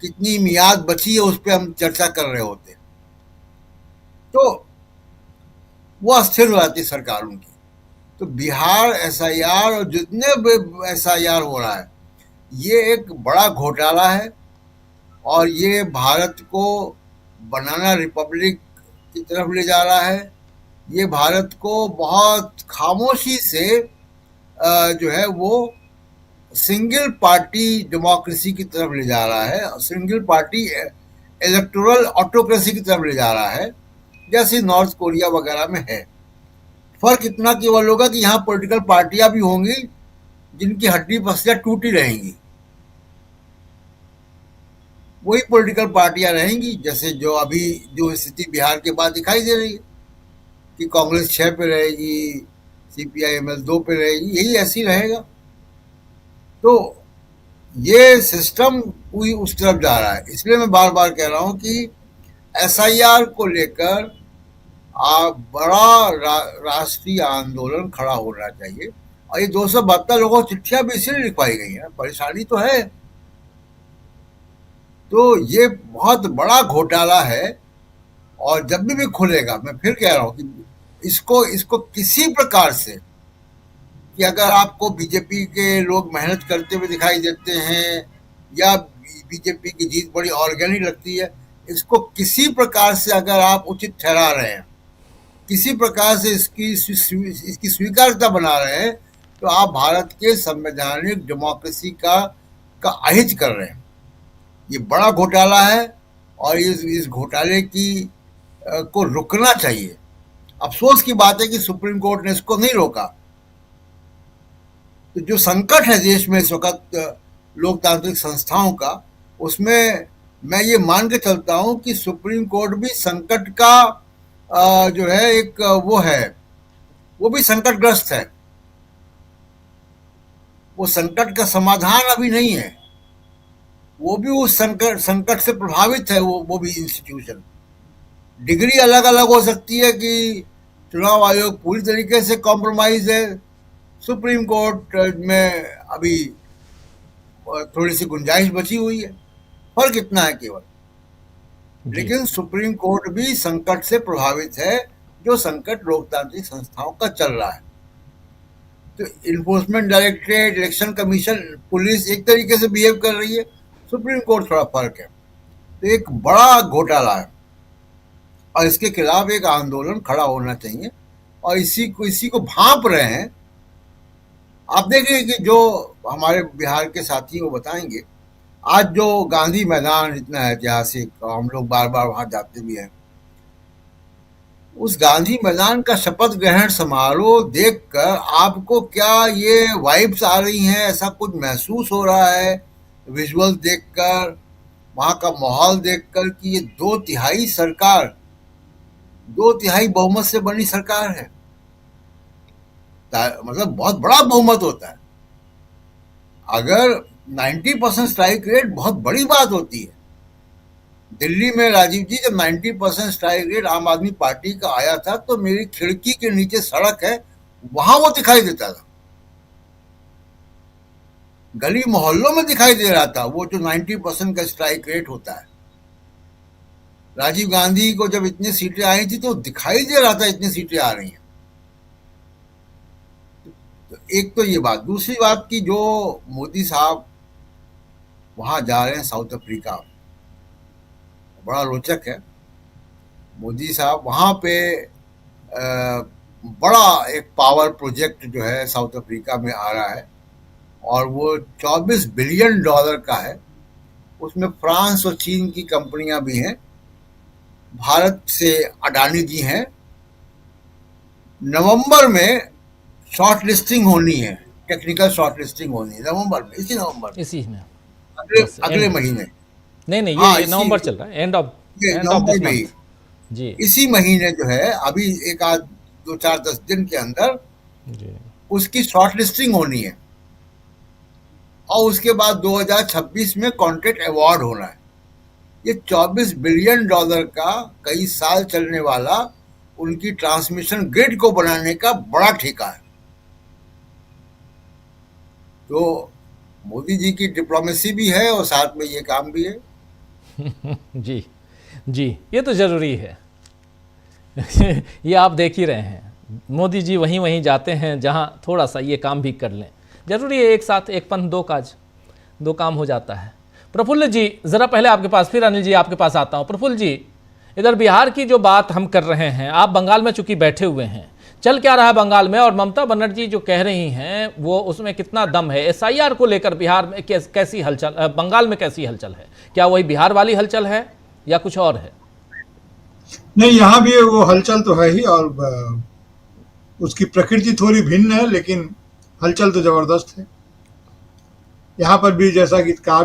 कितनी मियाद बची है उस पर हम चर्चा कर रहे होते, तो वो अस्थिर हो जाती सरकारों की। तो बिहार एसआईआर और जितने भी एसआईआर हो रहा है, ये एक बड़ा घोटाला है, और ये भारत को बनाना रिपब्लिक की तरफ ले जा रहा है। ये भारत को बहुत खामोशी से जो है वो सिंगल पार्टी डेमोक्रेसी की तरफ ले जा रहा है, सिंगल पार्टी इलेक्टोरल ऑटोक्रेसी की तरफ ले जा रहा है, जैसे नॉर्थ कोरिया वगैरह में है। फर्क इतना केवल होगा कि यहाँ पॉलिटिकल पार्टियां भी होंगी जिनकी हड्डी पसलियां टूटी रहेंगी, वही पॉलिटिकल पार्टियां रहेंगी जैसे जो अभी जो स्थिति बिहार के बाद दिखाई दे रही है कि कांग्रेस 6 पे रहेगी, सीपीआईएमएल 2 पे रहेगी, यही ऐसी रहेगा। तो ये सिस्टम पूरी उस तरफ जा रहा है। इसलिए मैं बार बार कह रहा हूं कि एसआईआर को लेकर बड़ा राष्ट्रीय आंदोलन खड़ा होना चाहिए। और ये 272 लोगों को चिट्ठियां भी इसलिए लिखवाई गई हैं, परेशानी तो है। तो ये बहुत बड़ा घोटाला है, और जब भी खुलेगा, मैं फिर कह रहा हूं कि इसको किसी प्रकार से, कि अगर आपको बीजेपी के लोग मेहनत करते हुए दिखाई देते हैं या बीजेपी की जीत बड़ी ऑर्गेनिक लगती है, इसको किसी प्रकार से अगर आप उचित ठहरा रहे हैं किसी प्रकार से इसकी स्वीकार्यता बना रहे हैं तो आप भारत के संवैधानिक डेमोक्रेसी का अहित कर रहे हैं। ये बड़ा घोटाला है और इस घोटाले को रुकना चाहिए। अफसोस की बात है कि सुप्रीम कोर्ट ने इसको नहीं रोका। तो जो संकट है देश में इस वक्त लोकतांत्रिक संस्थाओं का, उसमें मैं ये मान के चलता हूं कि सुप्रीम कोर्ट भी संकट का जो है एक वो भी संकटग्रस्त है। वो संकट का समाधान अभी नहीं है, वो भी उस संकट से प्रभावित है। वो भी इंस्टीट्यूशन, डिग्री अलग अलग हो सकती है कि चुनाव आयोग पूरी तरीके से कॉम्प्रोमाइज है, सुप्रीम कोर्ट में अभी थोड़ी सी गुंजाइश बची हुई है, फर्क इतना है केवल। लेकिन सुप्रीम कोर्ट भी संकट से प्रभावित है, जो संकट लोकतांत्रिक संस्थाओं का चल रहा है। तो enforcement directorate, election commission, police एक तरीके से बिहेव कर रही है, सुप्रीम कोर्ट थोड़ा फर्क है। तो एक बड़ा घोटाला है और इसके खिलाफ एक आंदोलन खड़ा होना चाहिए और इसी को भांप रहे हैं। आप देखिए कि जो हमारे बिहार के साथी वो बताएंगे, आज जो गांधी मैदान इतना ऐतिहासिक, हम लोग बार बार वहां जाते भी हैं, उस गांधी मैदान का शपथ ग्रहण समारोह देखकर आपको क्या ये वाइब्स आ रही हैं? ऐसा कुछ महसूस हो रहा है विजुअल देखकर, वहां का माहौल देखकर कि ये 2/3 सरकार, 2/3 बहुमत से बनी सरकार है। मतलब बहुत बड़ा बहुमत होता है। अगर 90% स्ट्राइक रेट बहुत बड़ी बात होती है। दिल्ली में राजीव जी जब 90% स्ट्राइक रेट आम आदमी पार्टी का आया था तो मेरी खिड़की के नीचे सड़क है, वहां वो दिखाई देता था, गली मोहल्लों में दिखाई दे रहा था वो जो 90% का स्ट्राइक रेट होता है। राजीव गांधी को जब इतनी सीटें आई थी तो दिखाई दे रहा था इतनी सीटें आ रही हैं। तो एक तो ये बात, दूसरी बात की जो मोदी साहब वहां जा रहे हैं साउथ अफ्रीका, बड़ा रोचक है। मोदी साहब वहां पे बड़ा एक पावर प्रोजेक्ट जो है साउथ अफ्रीका में आ रहा है और वो $24 बिलियन का है। उसमें फ्रांस और चीन की कंपनियां भी हैं, भारत से अडानी जी हैं। नवंबर में शॉर्ट लिस्टिंग होनी है, टेक्निकल शॉर्ट लिस्टिंग होनी है नवंबर में, इसी में अगले महीने। नहीं हाँ, ये नवंबर चल रहा है, एंड ऑफ नवंबर में ही जी, इसी महीने जो है अभी एक आध 2-4-10 दिन के अंदर जी उसकी शॉर्ट लिस्टिंग होनी है और उसके बाद 2026 में कॉन्ट्रैक्ट अवार्ड होना है। ये $24 बिलियन का कई साल चलने वाला उनकी ट्रांसमिशन ग्रिड को बनाने का बड़ा ठेका है। तो मोदी जी की डिप्लोमेसी भी है और साथ में ये काम भी है। जी ये तो जरूरी है। ये आप देख ही रहे हैं, मोदी जी वहीं जाते हैं जहां थोड़ा सा ये काम भी कर लें। जरूरी है, एक साथ एक पंथ दो काज, दो काम हो जाता है। प्रफुल्ल जी ज़रा पहले आपके पास, फिर अनिल जी आपके पास आता हूं। प्रफुल्ल जी, इधर बिहार की जो बात हम कर रहे हैं, आप बंगाल में चूंकि बैठे हुए हैं, चल क्या रहा है बंगाल में, और ममता बनर्जी जो कह रही हैं वो उसमें कितना दम है? SIR को लेकर बिहार में कैसी हलचल, बंगाल में कैसी हलचल है? क्या वही बिहार वाली हलचल है या कुछ और है? नहीं, यहाँ भी वो हलचल तो है ही और उसकी प्रकृति थोड़ी भिन्न है, लेकिन हलचल तो जबरदस्त है। यहाँ पर भी जैसा कि कहा